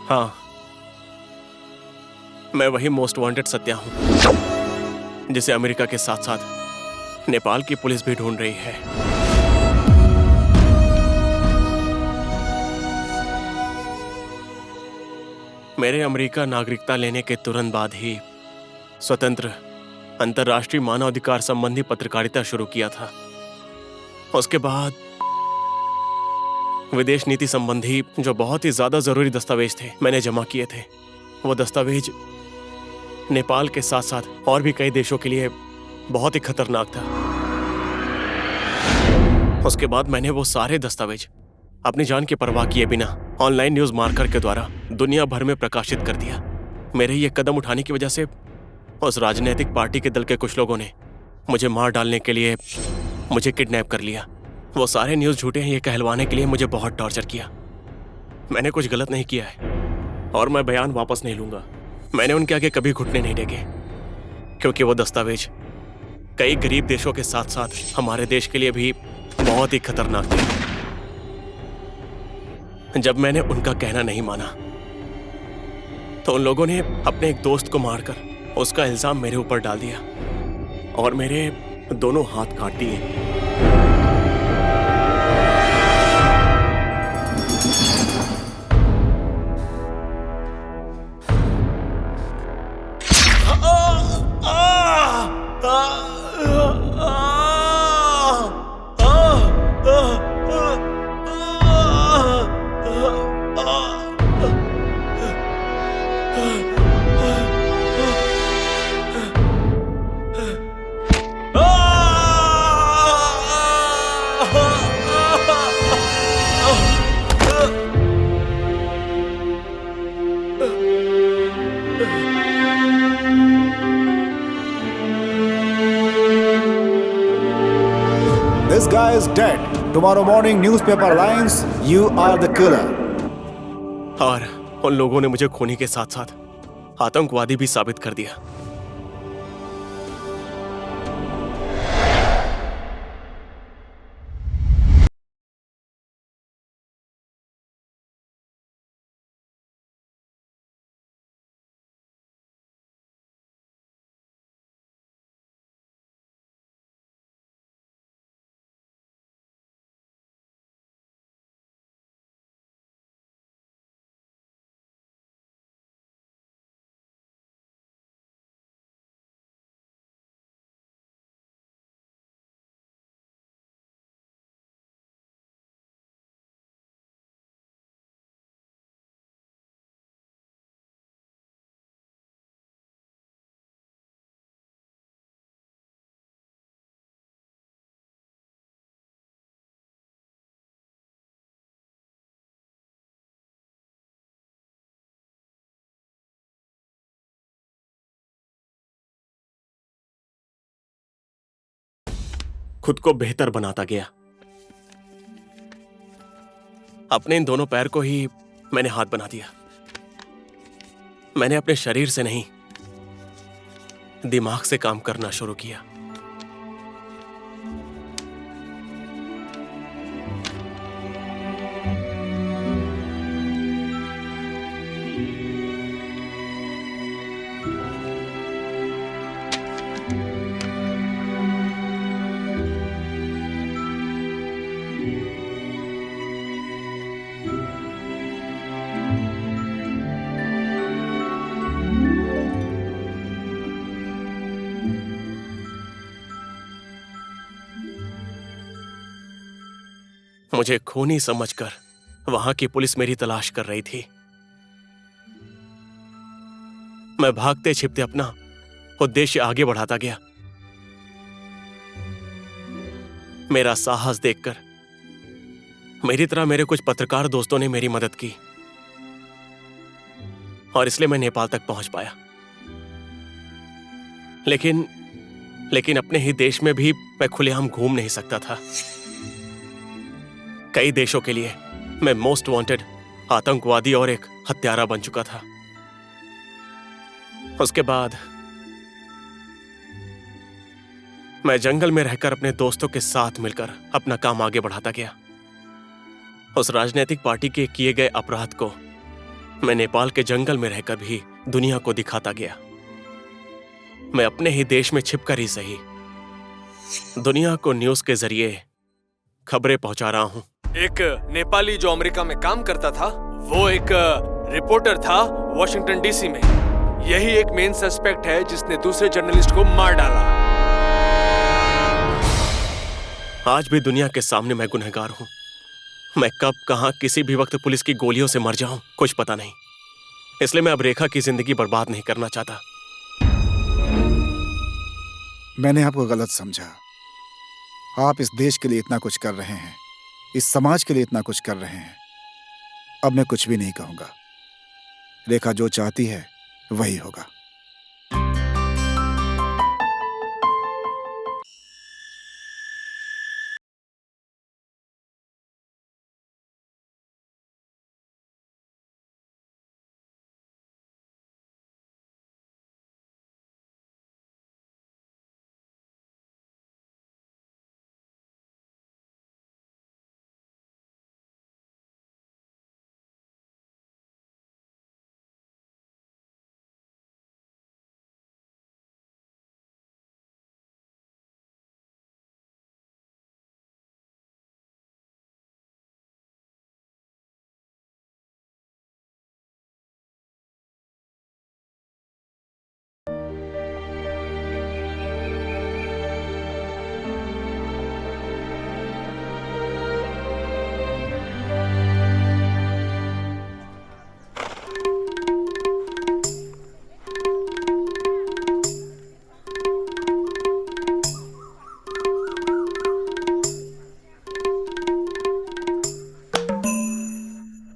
हाँ, मैं वही मोस्ट वांटेड सत्या हूं, जिसे अमेरिका के साथ साथ नेपाल की पुलिस भी ढूंढ रही है। मेरे अमेरिका नागरिकता लेने के तुरंत बाद ही स्वतंत्र अंतर्राष्ट्रीय मानवाधिकार संबंधी पत्रकारिता शुरू किया था। उसके बाद विदेश नीति संबंधी जो बहुत ही ज्यादा जरूरी दस्तावेज थे मैंने जमा किए थे। वो दस्तावेज नेपाल के साथ साथ और भी कई देशों के लिए बहुत ही खतरनाक था। उसके बाद मैंने वो सारे दस्तावेज अपनी जान की परवाह किए बिना ऑनलाइन न्यूज मार्कर के द्वारा दुनिया भर में प्रकाशित कर दिया। मेरे ये कदम उठाने की वजह से उस राजनीतिक पार्टी के दल के कुछ लोगों ने मुझे मार डालने के लिए मुझे किडनैप कर लिया। वो सारे न्यूज झूठे हैं ये कहलवाने के लिए मुझे बहुत टॉर्चर किया। मैंने कुछ गलत नहीं किया है और मैं बयान वापस नहीं लूंगा। मैंने उनके आगे कभी घुटने नहीं टेके, क्योंकि वो दस्तावेज कई गरीब देशों के साथ साथ हमारे देश के लिए भी बहुत ही खतरनाक थे। जब मैंने उनका कहना नहीं माना तो उन लोगों ने अपने एक दोस्त को मारकर उसका इल्जाम मेरे ऊपर डाल दिया और मेरे दोनों हाथ काट दिए। This guy is dead. Tomorrow morning newspaper lines, you are the killer. और उन लोगों ने मुझे खूनी के साथ साथ आतंकवादी भी साबित कर दिया। खुद को बेहतर बनाता गया। अपने इन दोनों पैर को ही मैंने हाथ बना दिया। मैंने अपने शरीर से नहीं, दिमाग से काम करना शुरू किया। मुझे खूनी समझकर वहां की पुलिस मेरी तलाश कर रही थी। मैं भागते छिपते अपना उद्देश्य आगे बढ़ाता गया। मेरा साहस देखकर मेरी तरह मेरे कुछ पत्रकार दोस्तों ने मेरी मदद की और इसलिए मैं नेपाल तक पहुंच पाया। लेकिन अपने ही देश में भी मैं खुलेआम घूम नहीं सकता था। कई देशों के लिए मैं मोस्ट वांटेड आतंकवादी और एक हत्यारा बन चुका था। उसके बाद मैं जंगल में रहकर अपने दोस्तों के साथ मिलकर अपना काम आगे बढ़ाता गया। उस राजनीतिक पार्टी के किए गए अपराध को मैं नेपाल के जंगल में रहकर भी दुनिया को दिखाता गया। मैं अपने ही देश में छिपकर ही सही दुनिया को न्यूज के जरिए खबरें पहुंचा रहा हूं। एक नेपाली जो अमेरिका में काम करता था, वो एक रिपोर्टर था वॉशिंगटन डीसी में। यही एक मेन सस्पेक्ट है जिसने दूसरे जर्नलिस्ट को मार डाला। आज भी दुनिया के सामने मैं गुनहगार हूं। मैं कब कहां किसी भी वक्त पुलिस की गोलियों से मर जाऊं कुछ पता नहीं। इसलिए मैं अब रेखा की जिंदगी बर्बाद नहीं करना चाहता। मैंने आपको गलत समझा। आप इस देश के लिए इतना कुछ कर रहे हैं, इस समाज के लिए इतना कुछ कर रहे हैं। अब मैं कुछ भी नहीं कहूंगा। रेखा जो चाहती है वही होगा।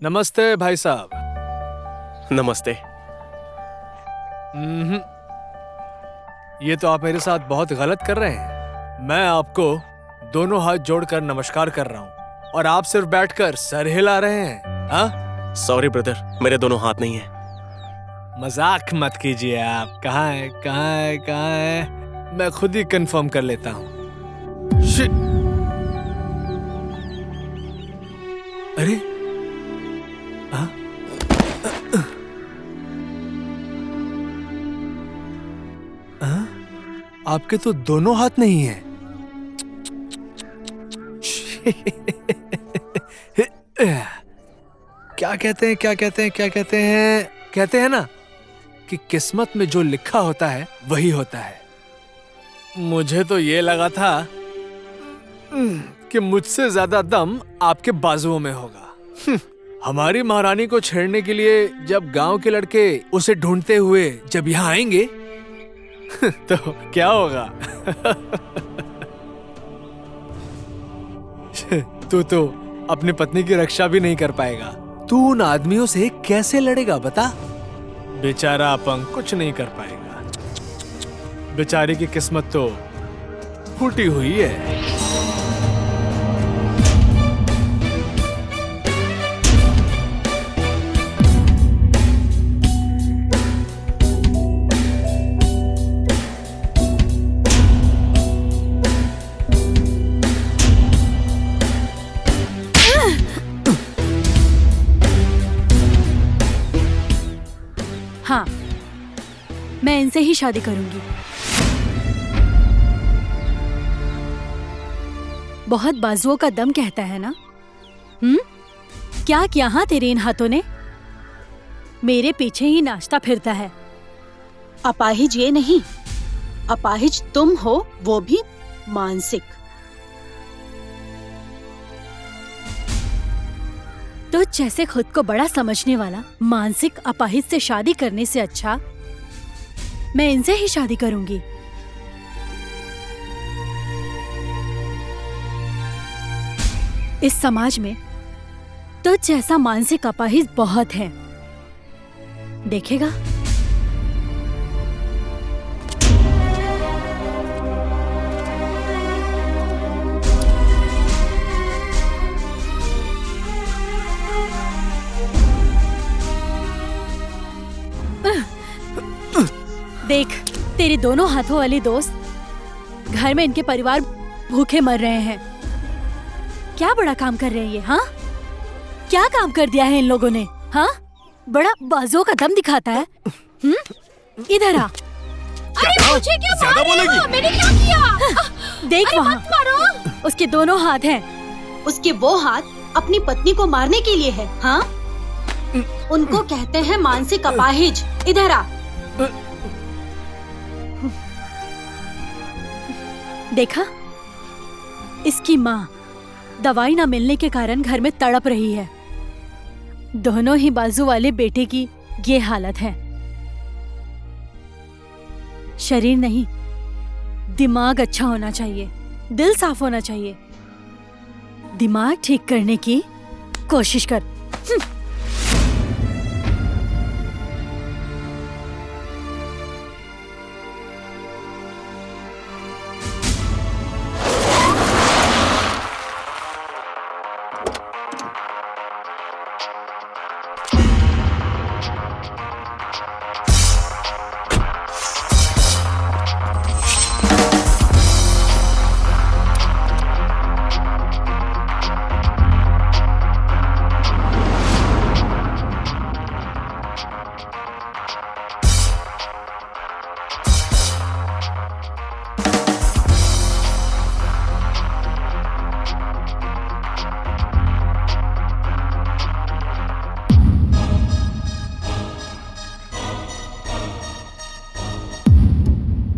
नमस्ते भाई साहब। नमस्ते। ये तो आप मेरे साथ बहुत गलत कर रहे हैं। मैं आपको दोनों हाथ जोड़कर नमस्कार कर रहा हूँ और आप सिर्फ बैठकर सर हिला रहे हैं। हाँ? सॉरी ब्रदर, मेरे दोनों हाथ नहीं है। मजाक मत कीजिए आप। कहाँ है, कहाँ है, कहाँ है? मैं खुद ही कंफर्म कर लेता हूँ। अरे हाँ? हाँ? आपके तो दोनों हाथ नहीं हैं। क्या कहते हैं, क्या कहते हैं, क्या कहते हैं? कहते हैं ना कि किस्मत में जो लिखा होता है वही होता है। मुझे तो ये लगा था कि मुझसे ज्यादा दम आपके बाजुओं में होगा। हमारी महारानी को छेड़ने के लिए जब गांव के लड़के उसे ढूंढते हुए जब यहाँ आएंगे तो क्या होगा? तू तो अपनी पत्नी की रक्षा भी नहीं कर पाएगा। तू उन आदमियों से कैसे लड़ेगा बता? बेचारा अपंग कुछ नहीं कर पाएगा। बेचारी की किस्मत तो फूटी हुई है। हाँ, मैं इनसे ही शादी करूंगी। बहुत बाजुओं का दम कहता है ना? क्या किया हाँ तेरे इन हाथों ने? मेरे पीछे ही नाचता फिरता है। अपाहिज ये नहीं, अपाहिज तुम हो, वो भी मानसिक। तो जैसे खुद को बड़ा समझने वाला मानसिक अपाहिज से शादी करने से अच्छा मैं इनसे ही शादी करूंगी। इस समाज में तो जैसा मानसिक अपाहिज बहुत है, देखेगा। देख, तेरे दोनों हाथों वाले दोस्त घर में इनके परिवार भूखे मर रहे हैं। क्या बड़ा काम कर रहे हैं ये? हाँ, क्या काम कर दिया है इन लोगों ने? हाँ, बड़ा बाजुओं का दम दिखाता है। इधर आ। अरे मुझे क्या ज्यादा बोलेगी? मैंने क्या किया? देख वहाँ, उसके दोनों हाथ हैं। उसके वो हाथ अपनी पत्नी को मारने के लिए है। हाँ, उनको कहते हैं मानसिक अपाहिज। इधर आ। देखा, इसकी माँ दवाई ना मिलने के कारण घर में तड़प रही है। दोनों ही बाजू वाले बेटे की ये हालत है। शरीर नहीं, दिमाग अच्छा होना चाहिए, दिल साफ होना चाहिए। दिमाग ठीक करने की कोशिश कर।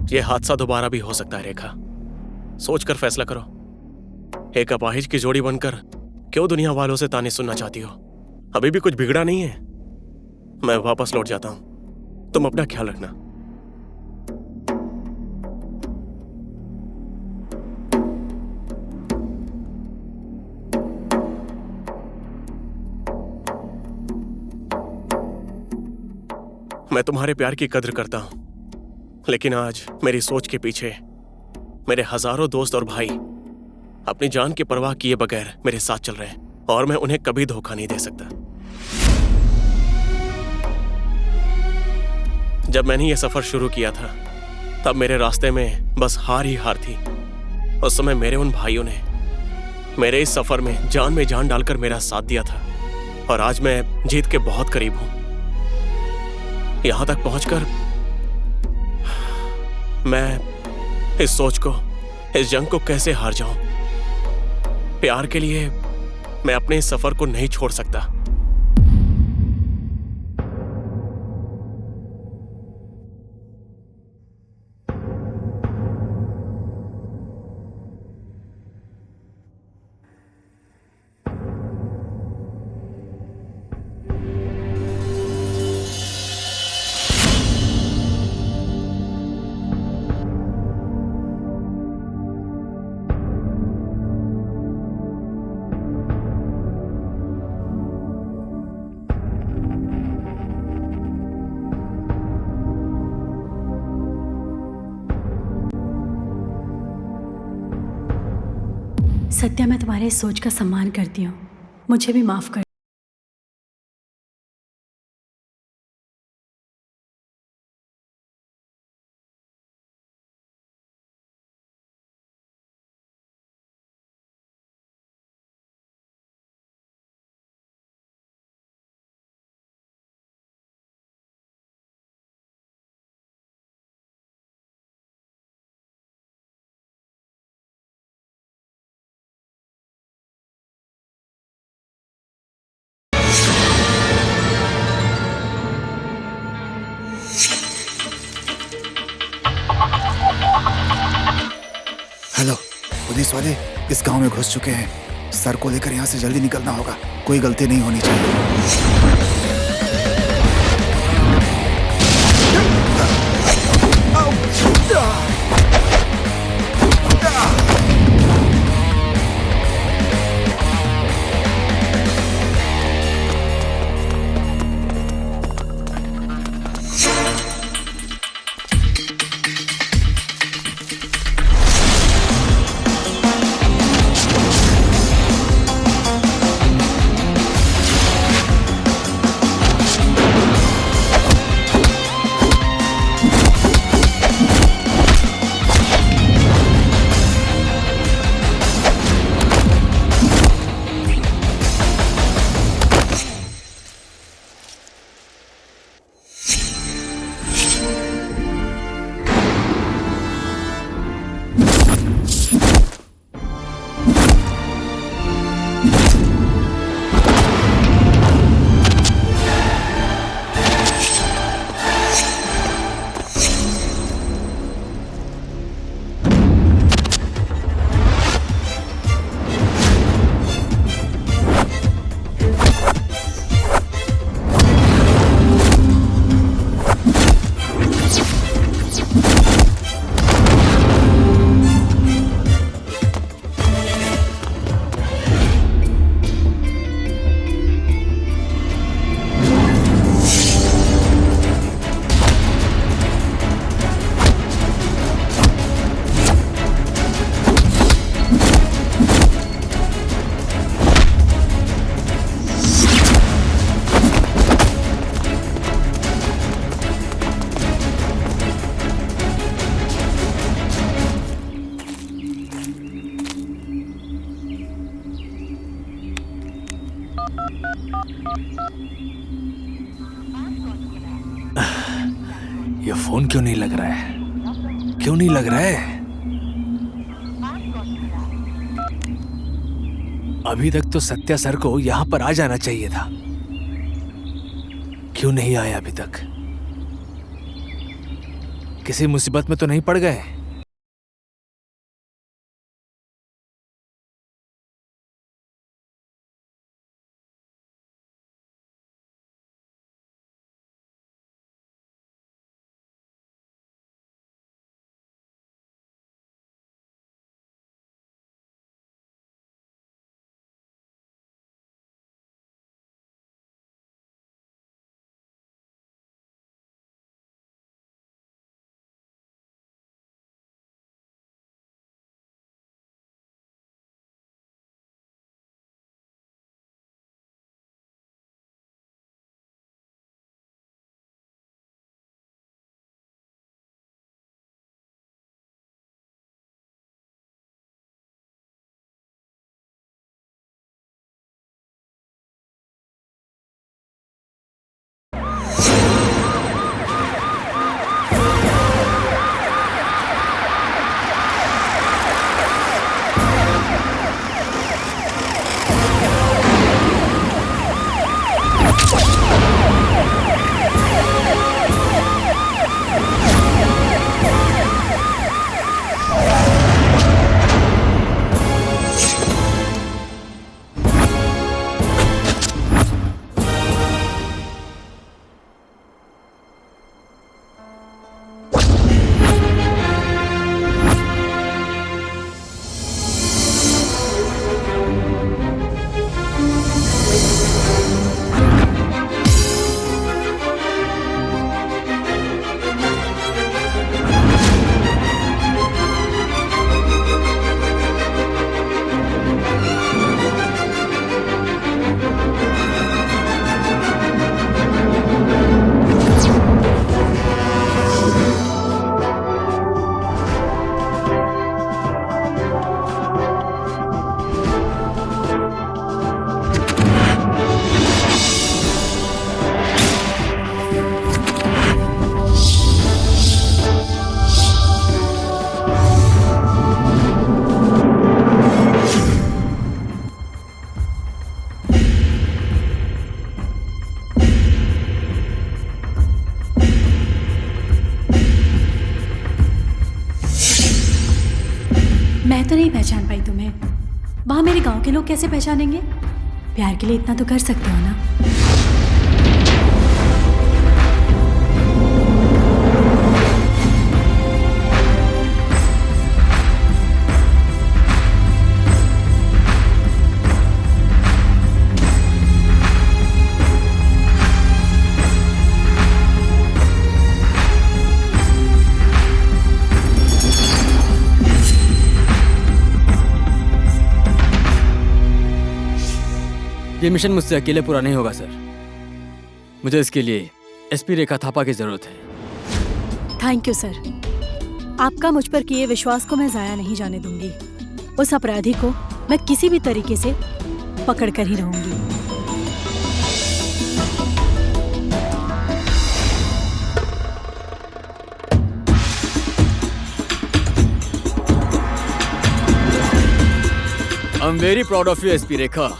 ये हादसा दोबारा भी हो सकता है रेखा। सोचकर फैसला करो। एक अपाहिज की जोड़ी बनकर क्यों दुनिया वालों से ताने सुनना चाहती हो? अभी भी कुछ बिगड़ा नहीं है। मैं वापस लौट जाता हूं, तुम अपना ख्याल रखना। मैं तुम्हारे प्यार की कद्र करता हूं, लेकिन आज मेरी सोच के पीछे मेरे हजारों दोस्त और भाई अपनी जान की परवाह किए बगैर मेरे साथ चल रहे हैं और मैं उन्हें कभी धोखा नहीं दे सकता। जब मैंने ये सफर शुरू किया था तब मेरे रास्ते में बस हार ही हार थी। उस समय मेरे उन भाइयों ने मेरे इस सफर में जान डालकर मेरा साथ दिया था और आज मैं जीत के बहुत करीब हूं। यहां तक पहुंचकर मैं इस सोच को, इस जंग को कैसे हार जाऊं? प्यार के लिए मैं अपने इस सफर को नहीं छोड़ सकता। सत्या, मैं तुम्हारे इस सोच का सम्मान करती हूँ, मुझे भी माफ कर। हेलो पुलिस वाले, इस गांव में घुस चुके हैं। सर को लेकर यहाँ से जल्दी निकलना होगा, कोई गलती नहीं होनी चाहिए। ये फोन क्यों नहीं लग रहा है? क्यों नहीं लग रहा है? अभी तक तो सत्या सर को यहाँ पर आ जाना चाहिए था। क्यों नहीं आया अभी तक? किसी मुसीबत में तो नहीं पड़ गए? मैं तो नहीं पहचान पाई तुम्हें। वहां मेरे गांव के लोग कैसे पहचानेंगे? प्यार के लिए इतना तो कर सकते हो ना। ये मिशन मुझसे अकेले पूरा नहीं होगा सर। मुझे इसके लिए एसपी रेखा थापा की जरूरत है। Thank you sir. आपका मुझ पर किए विश्वास को मैं जाया नहीं जाने दूंगी। उस अपराधी को मैं किसी भी तरीके से पकड़ कर ही रहूंगी। I am very proud of you SP Rekha.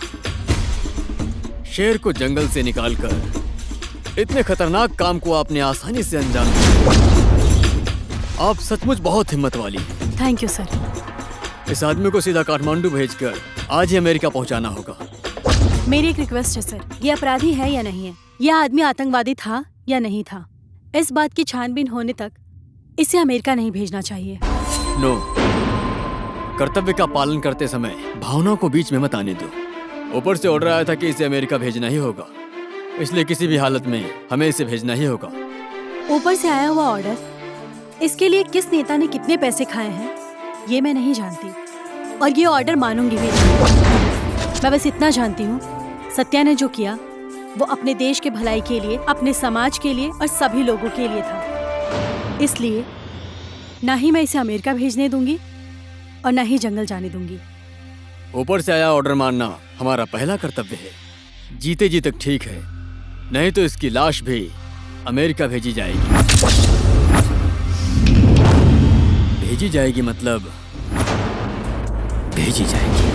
शेर को जंगल से निकालकर इतने खतरनाक काम को आपने आसानी से अंजाम दिया। आप सचमुच बहुत हिम्मत वाली हैं। Thank you sir. इस आदमी को सीधा काठमांडू भेजकर आज ही अमेरिका पहुंचाना होगा। मेरी एक रिक्वेस्ट है सर, ये अपराधी है या नहीं है, यह आदमी आतंकवादी था या नहीं था, इस बात की छानबीन होने तक इसे अमेरिका नहीं भेजना चाहिए। नो, कर्तव्य का पालन करते समय भावनाओं को बीच में मत आने दो। ऊपर से ऑर्डर आया था कि इसे अमेरिका भेजना ही होगा, इसलिए किसी भी हालत में हमें इसे भेजना ही होगा। ऊपर से आया हुआ ऑर्डर, इसके लिए किस नेता ने कितने पैसे खाए हैं ये मैं नहीं जानती, और ये ऑर्डर मानूंगी भी नहीं। मैं बस इतना जानती हूँ, सत्या ने जो किया वो अपने देश के भलाई के लिए, अपने समाज के लिए और सभी लोगों के लिए था। इसलिए ना ही मैं इसे अमेरिका भेजने दूंगी और ना ही जंगल जाने दूंगी। ऊपर से आया ऑर्डर मानना हमारा पहला कर्तव्य है। जीते जी तक ठीक है, नहीं तो इसकी लाश भी अमेरिका भेजी जाएगी। भेजी जाएगी मतलब भेजी जाएगी।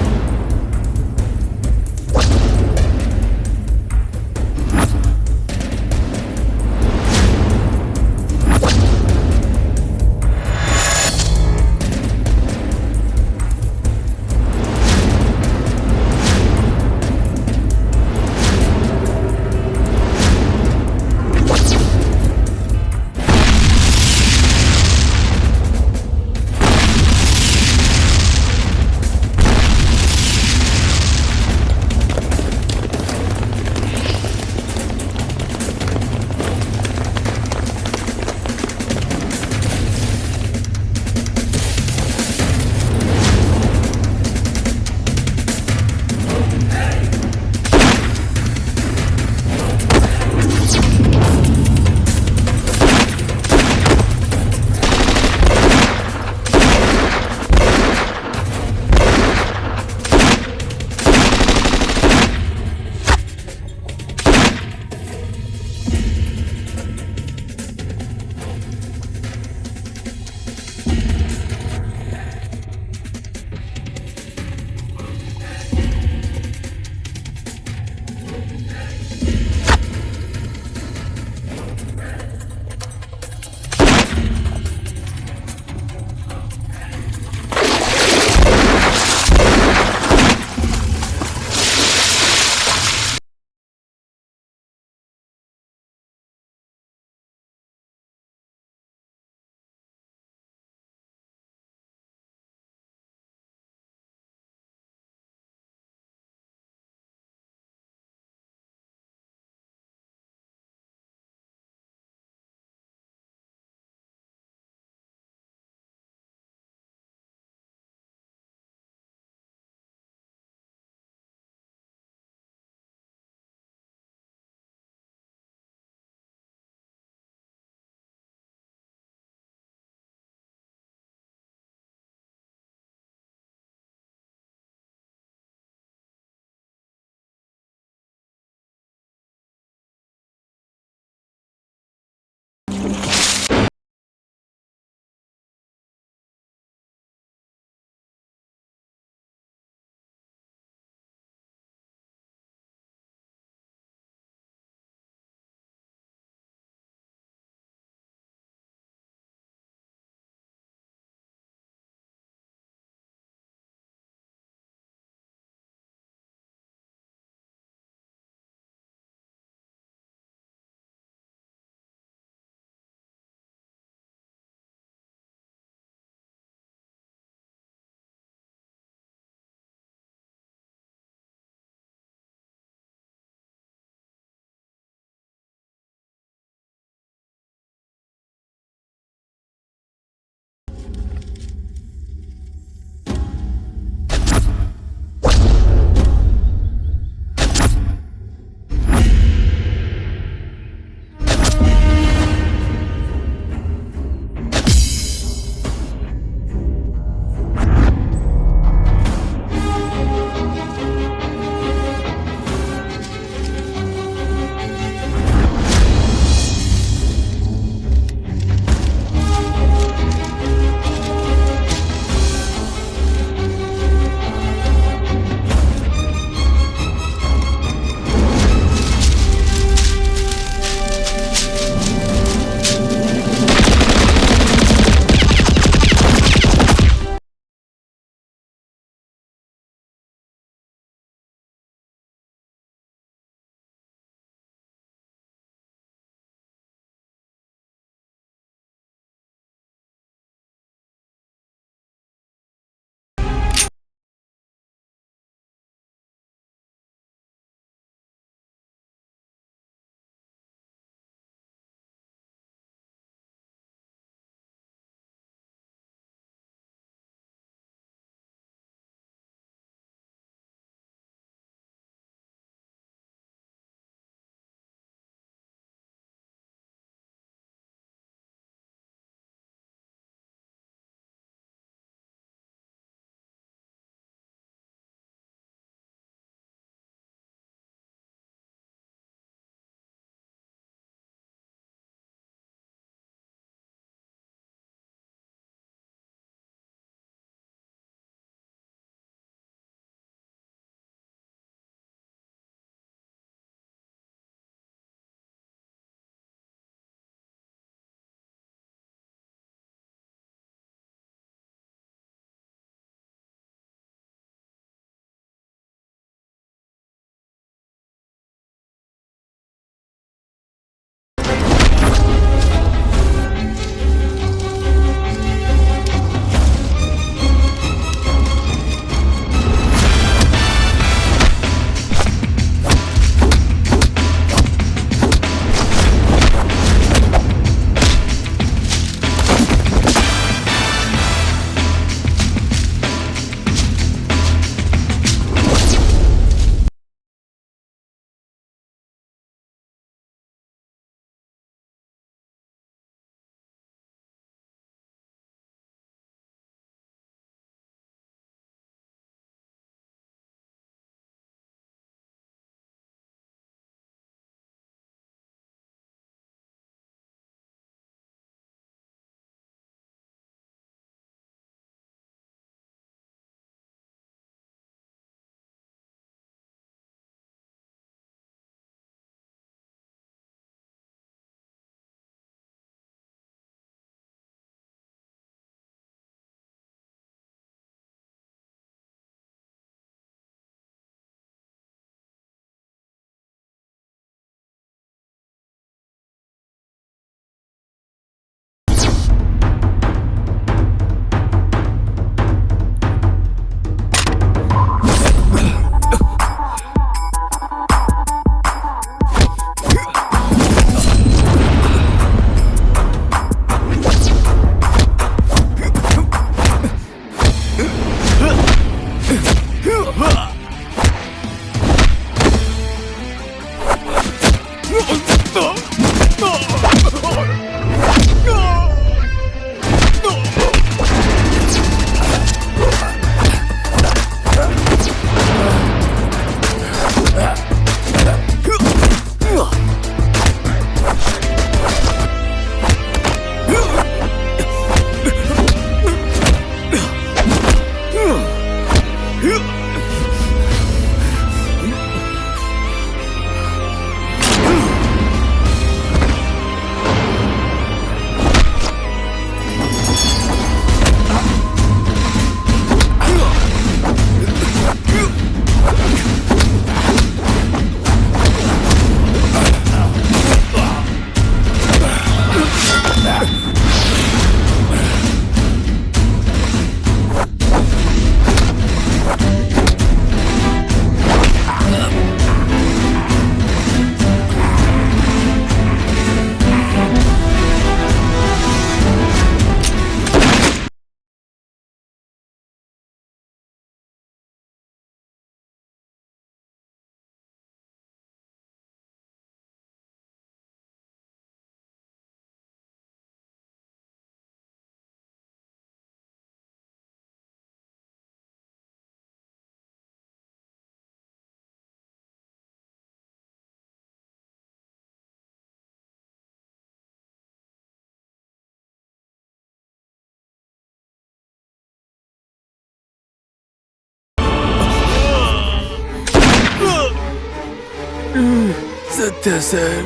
सत्या सर,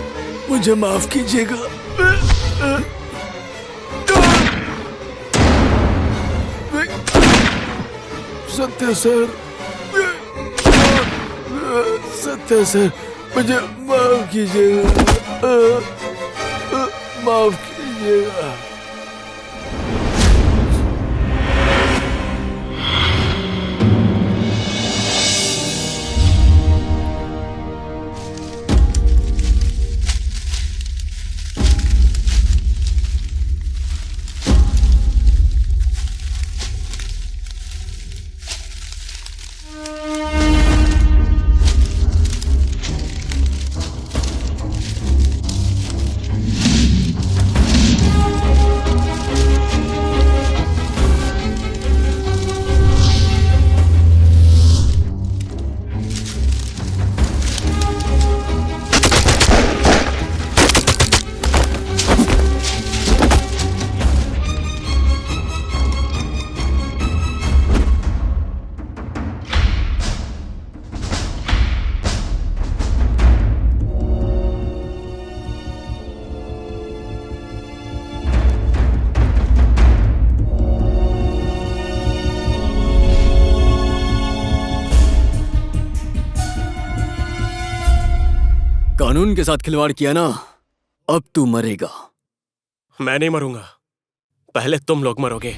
मुझे माफ कीजिएगा। सत्या सर, सत्या सर, मुझे माफ कीजिएगा, माफ कीजिएगा। कानून के साथ खिलवाड़ किया ना, अब तू मरेगा। मैं नहीं मरूंगा, पहले तुम लोग मरोगे।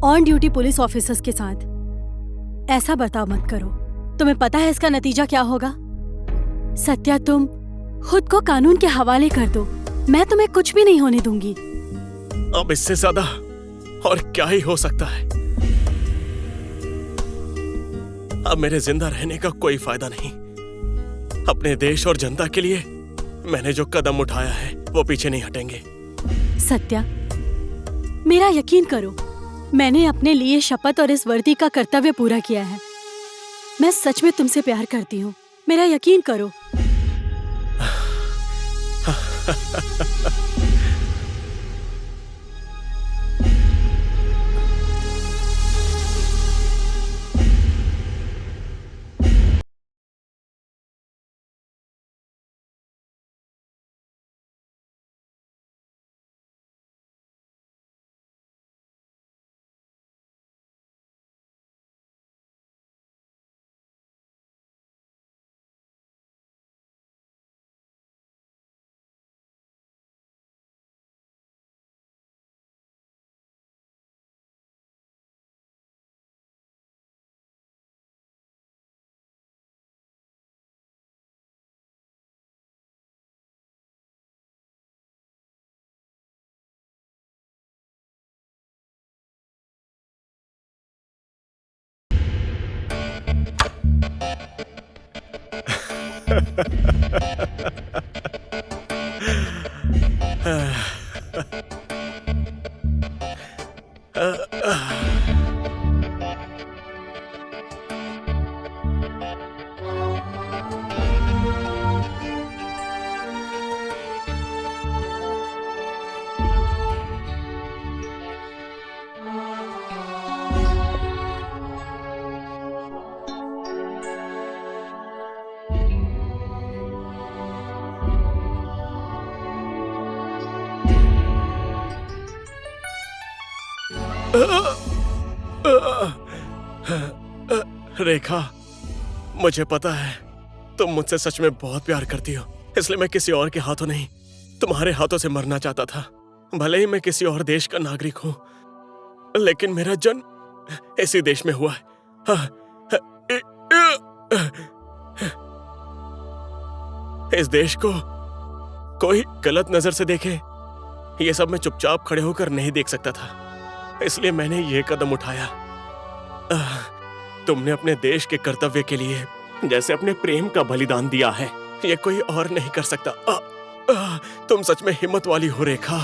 ऑन ड्यूटी पुलिस ऑफिसर्स के साथ ऐसा बर्ताव मत करो। तुम्हें पता है इसका नतीजा क्या होगा? सत्या, तुम खुद को कानून के हवाले कर दो। मैं तुम्हें कुछ भी नहीं होने दूंगी। अब इससे ज्यादा और क्या ही हो सकता है? अब मेरे जिंदा रहने का कोई फायदा नहीं। अपने देश और जनता के लिए मैंने जो कदम उठाया है वो पीछे नहीं हटेंगे। सत्या, मेरा यकीन करो, मैंने अपने लिए शपथ और इस वर्दी का कर्तव्य पूरा किया है। मैं सच में तुमसे प्यार करती हूँ, मेरा यकीन करो। रेखा, मुझे पता है तुम मुझसे सच में बहुत प्यार करती हो, इसलिए मैं किसी और के हाथों नहीं, तुम्हारे हाथों से मरना चाहता था। भले ही मैं किसी और देश का नागरिक हूं, लेकिन मेरा जन्म इसी देश में हुआ है। इस देश को कोई गलत नजर से देखे, ये सब मैं चुपचाप खड़े होकर नहीं देख सकता था, इसलिए मैंने ये कदम उठाया। तुमने अपने देश के कर्तव्य के लिए जैसे अपने प्रेम का बलिदान दिया है, ये कोई और नहीं कर सकता। तुम सच में हिम्मत वाली हो रेखा।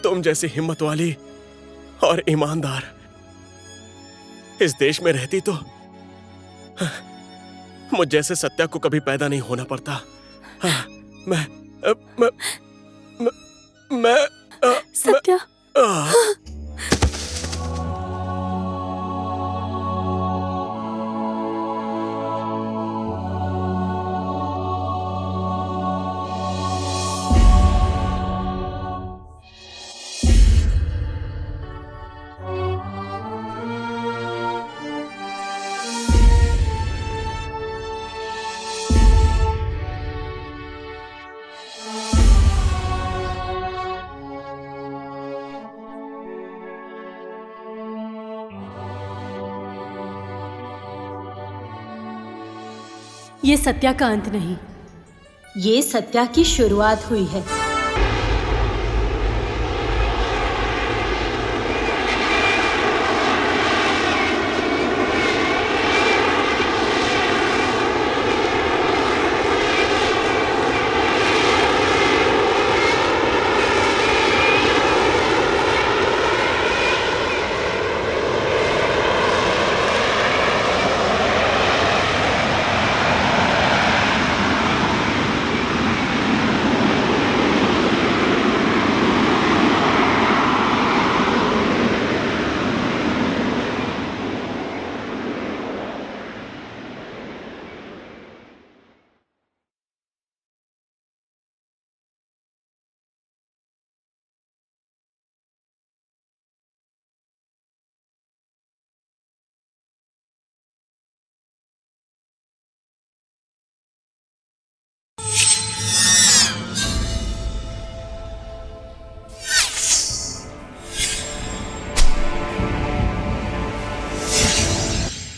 तुम जैसी हिम्मत वाली और ईमानदार इस देश में रहती तो मुझ जैसे सत्या को कभी पैदा नहीं होना पड़ता। मैं सत्या, ये सत्या का अंत नहीं, ये सत्या की शुरुआत हुई है।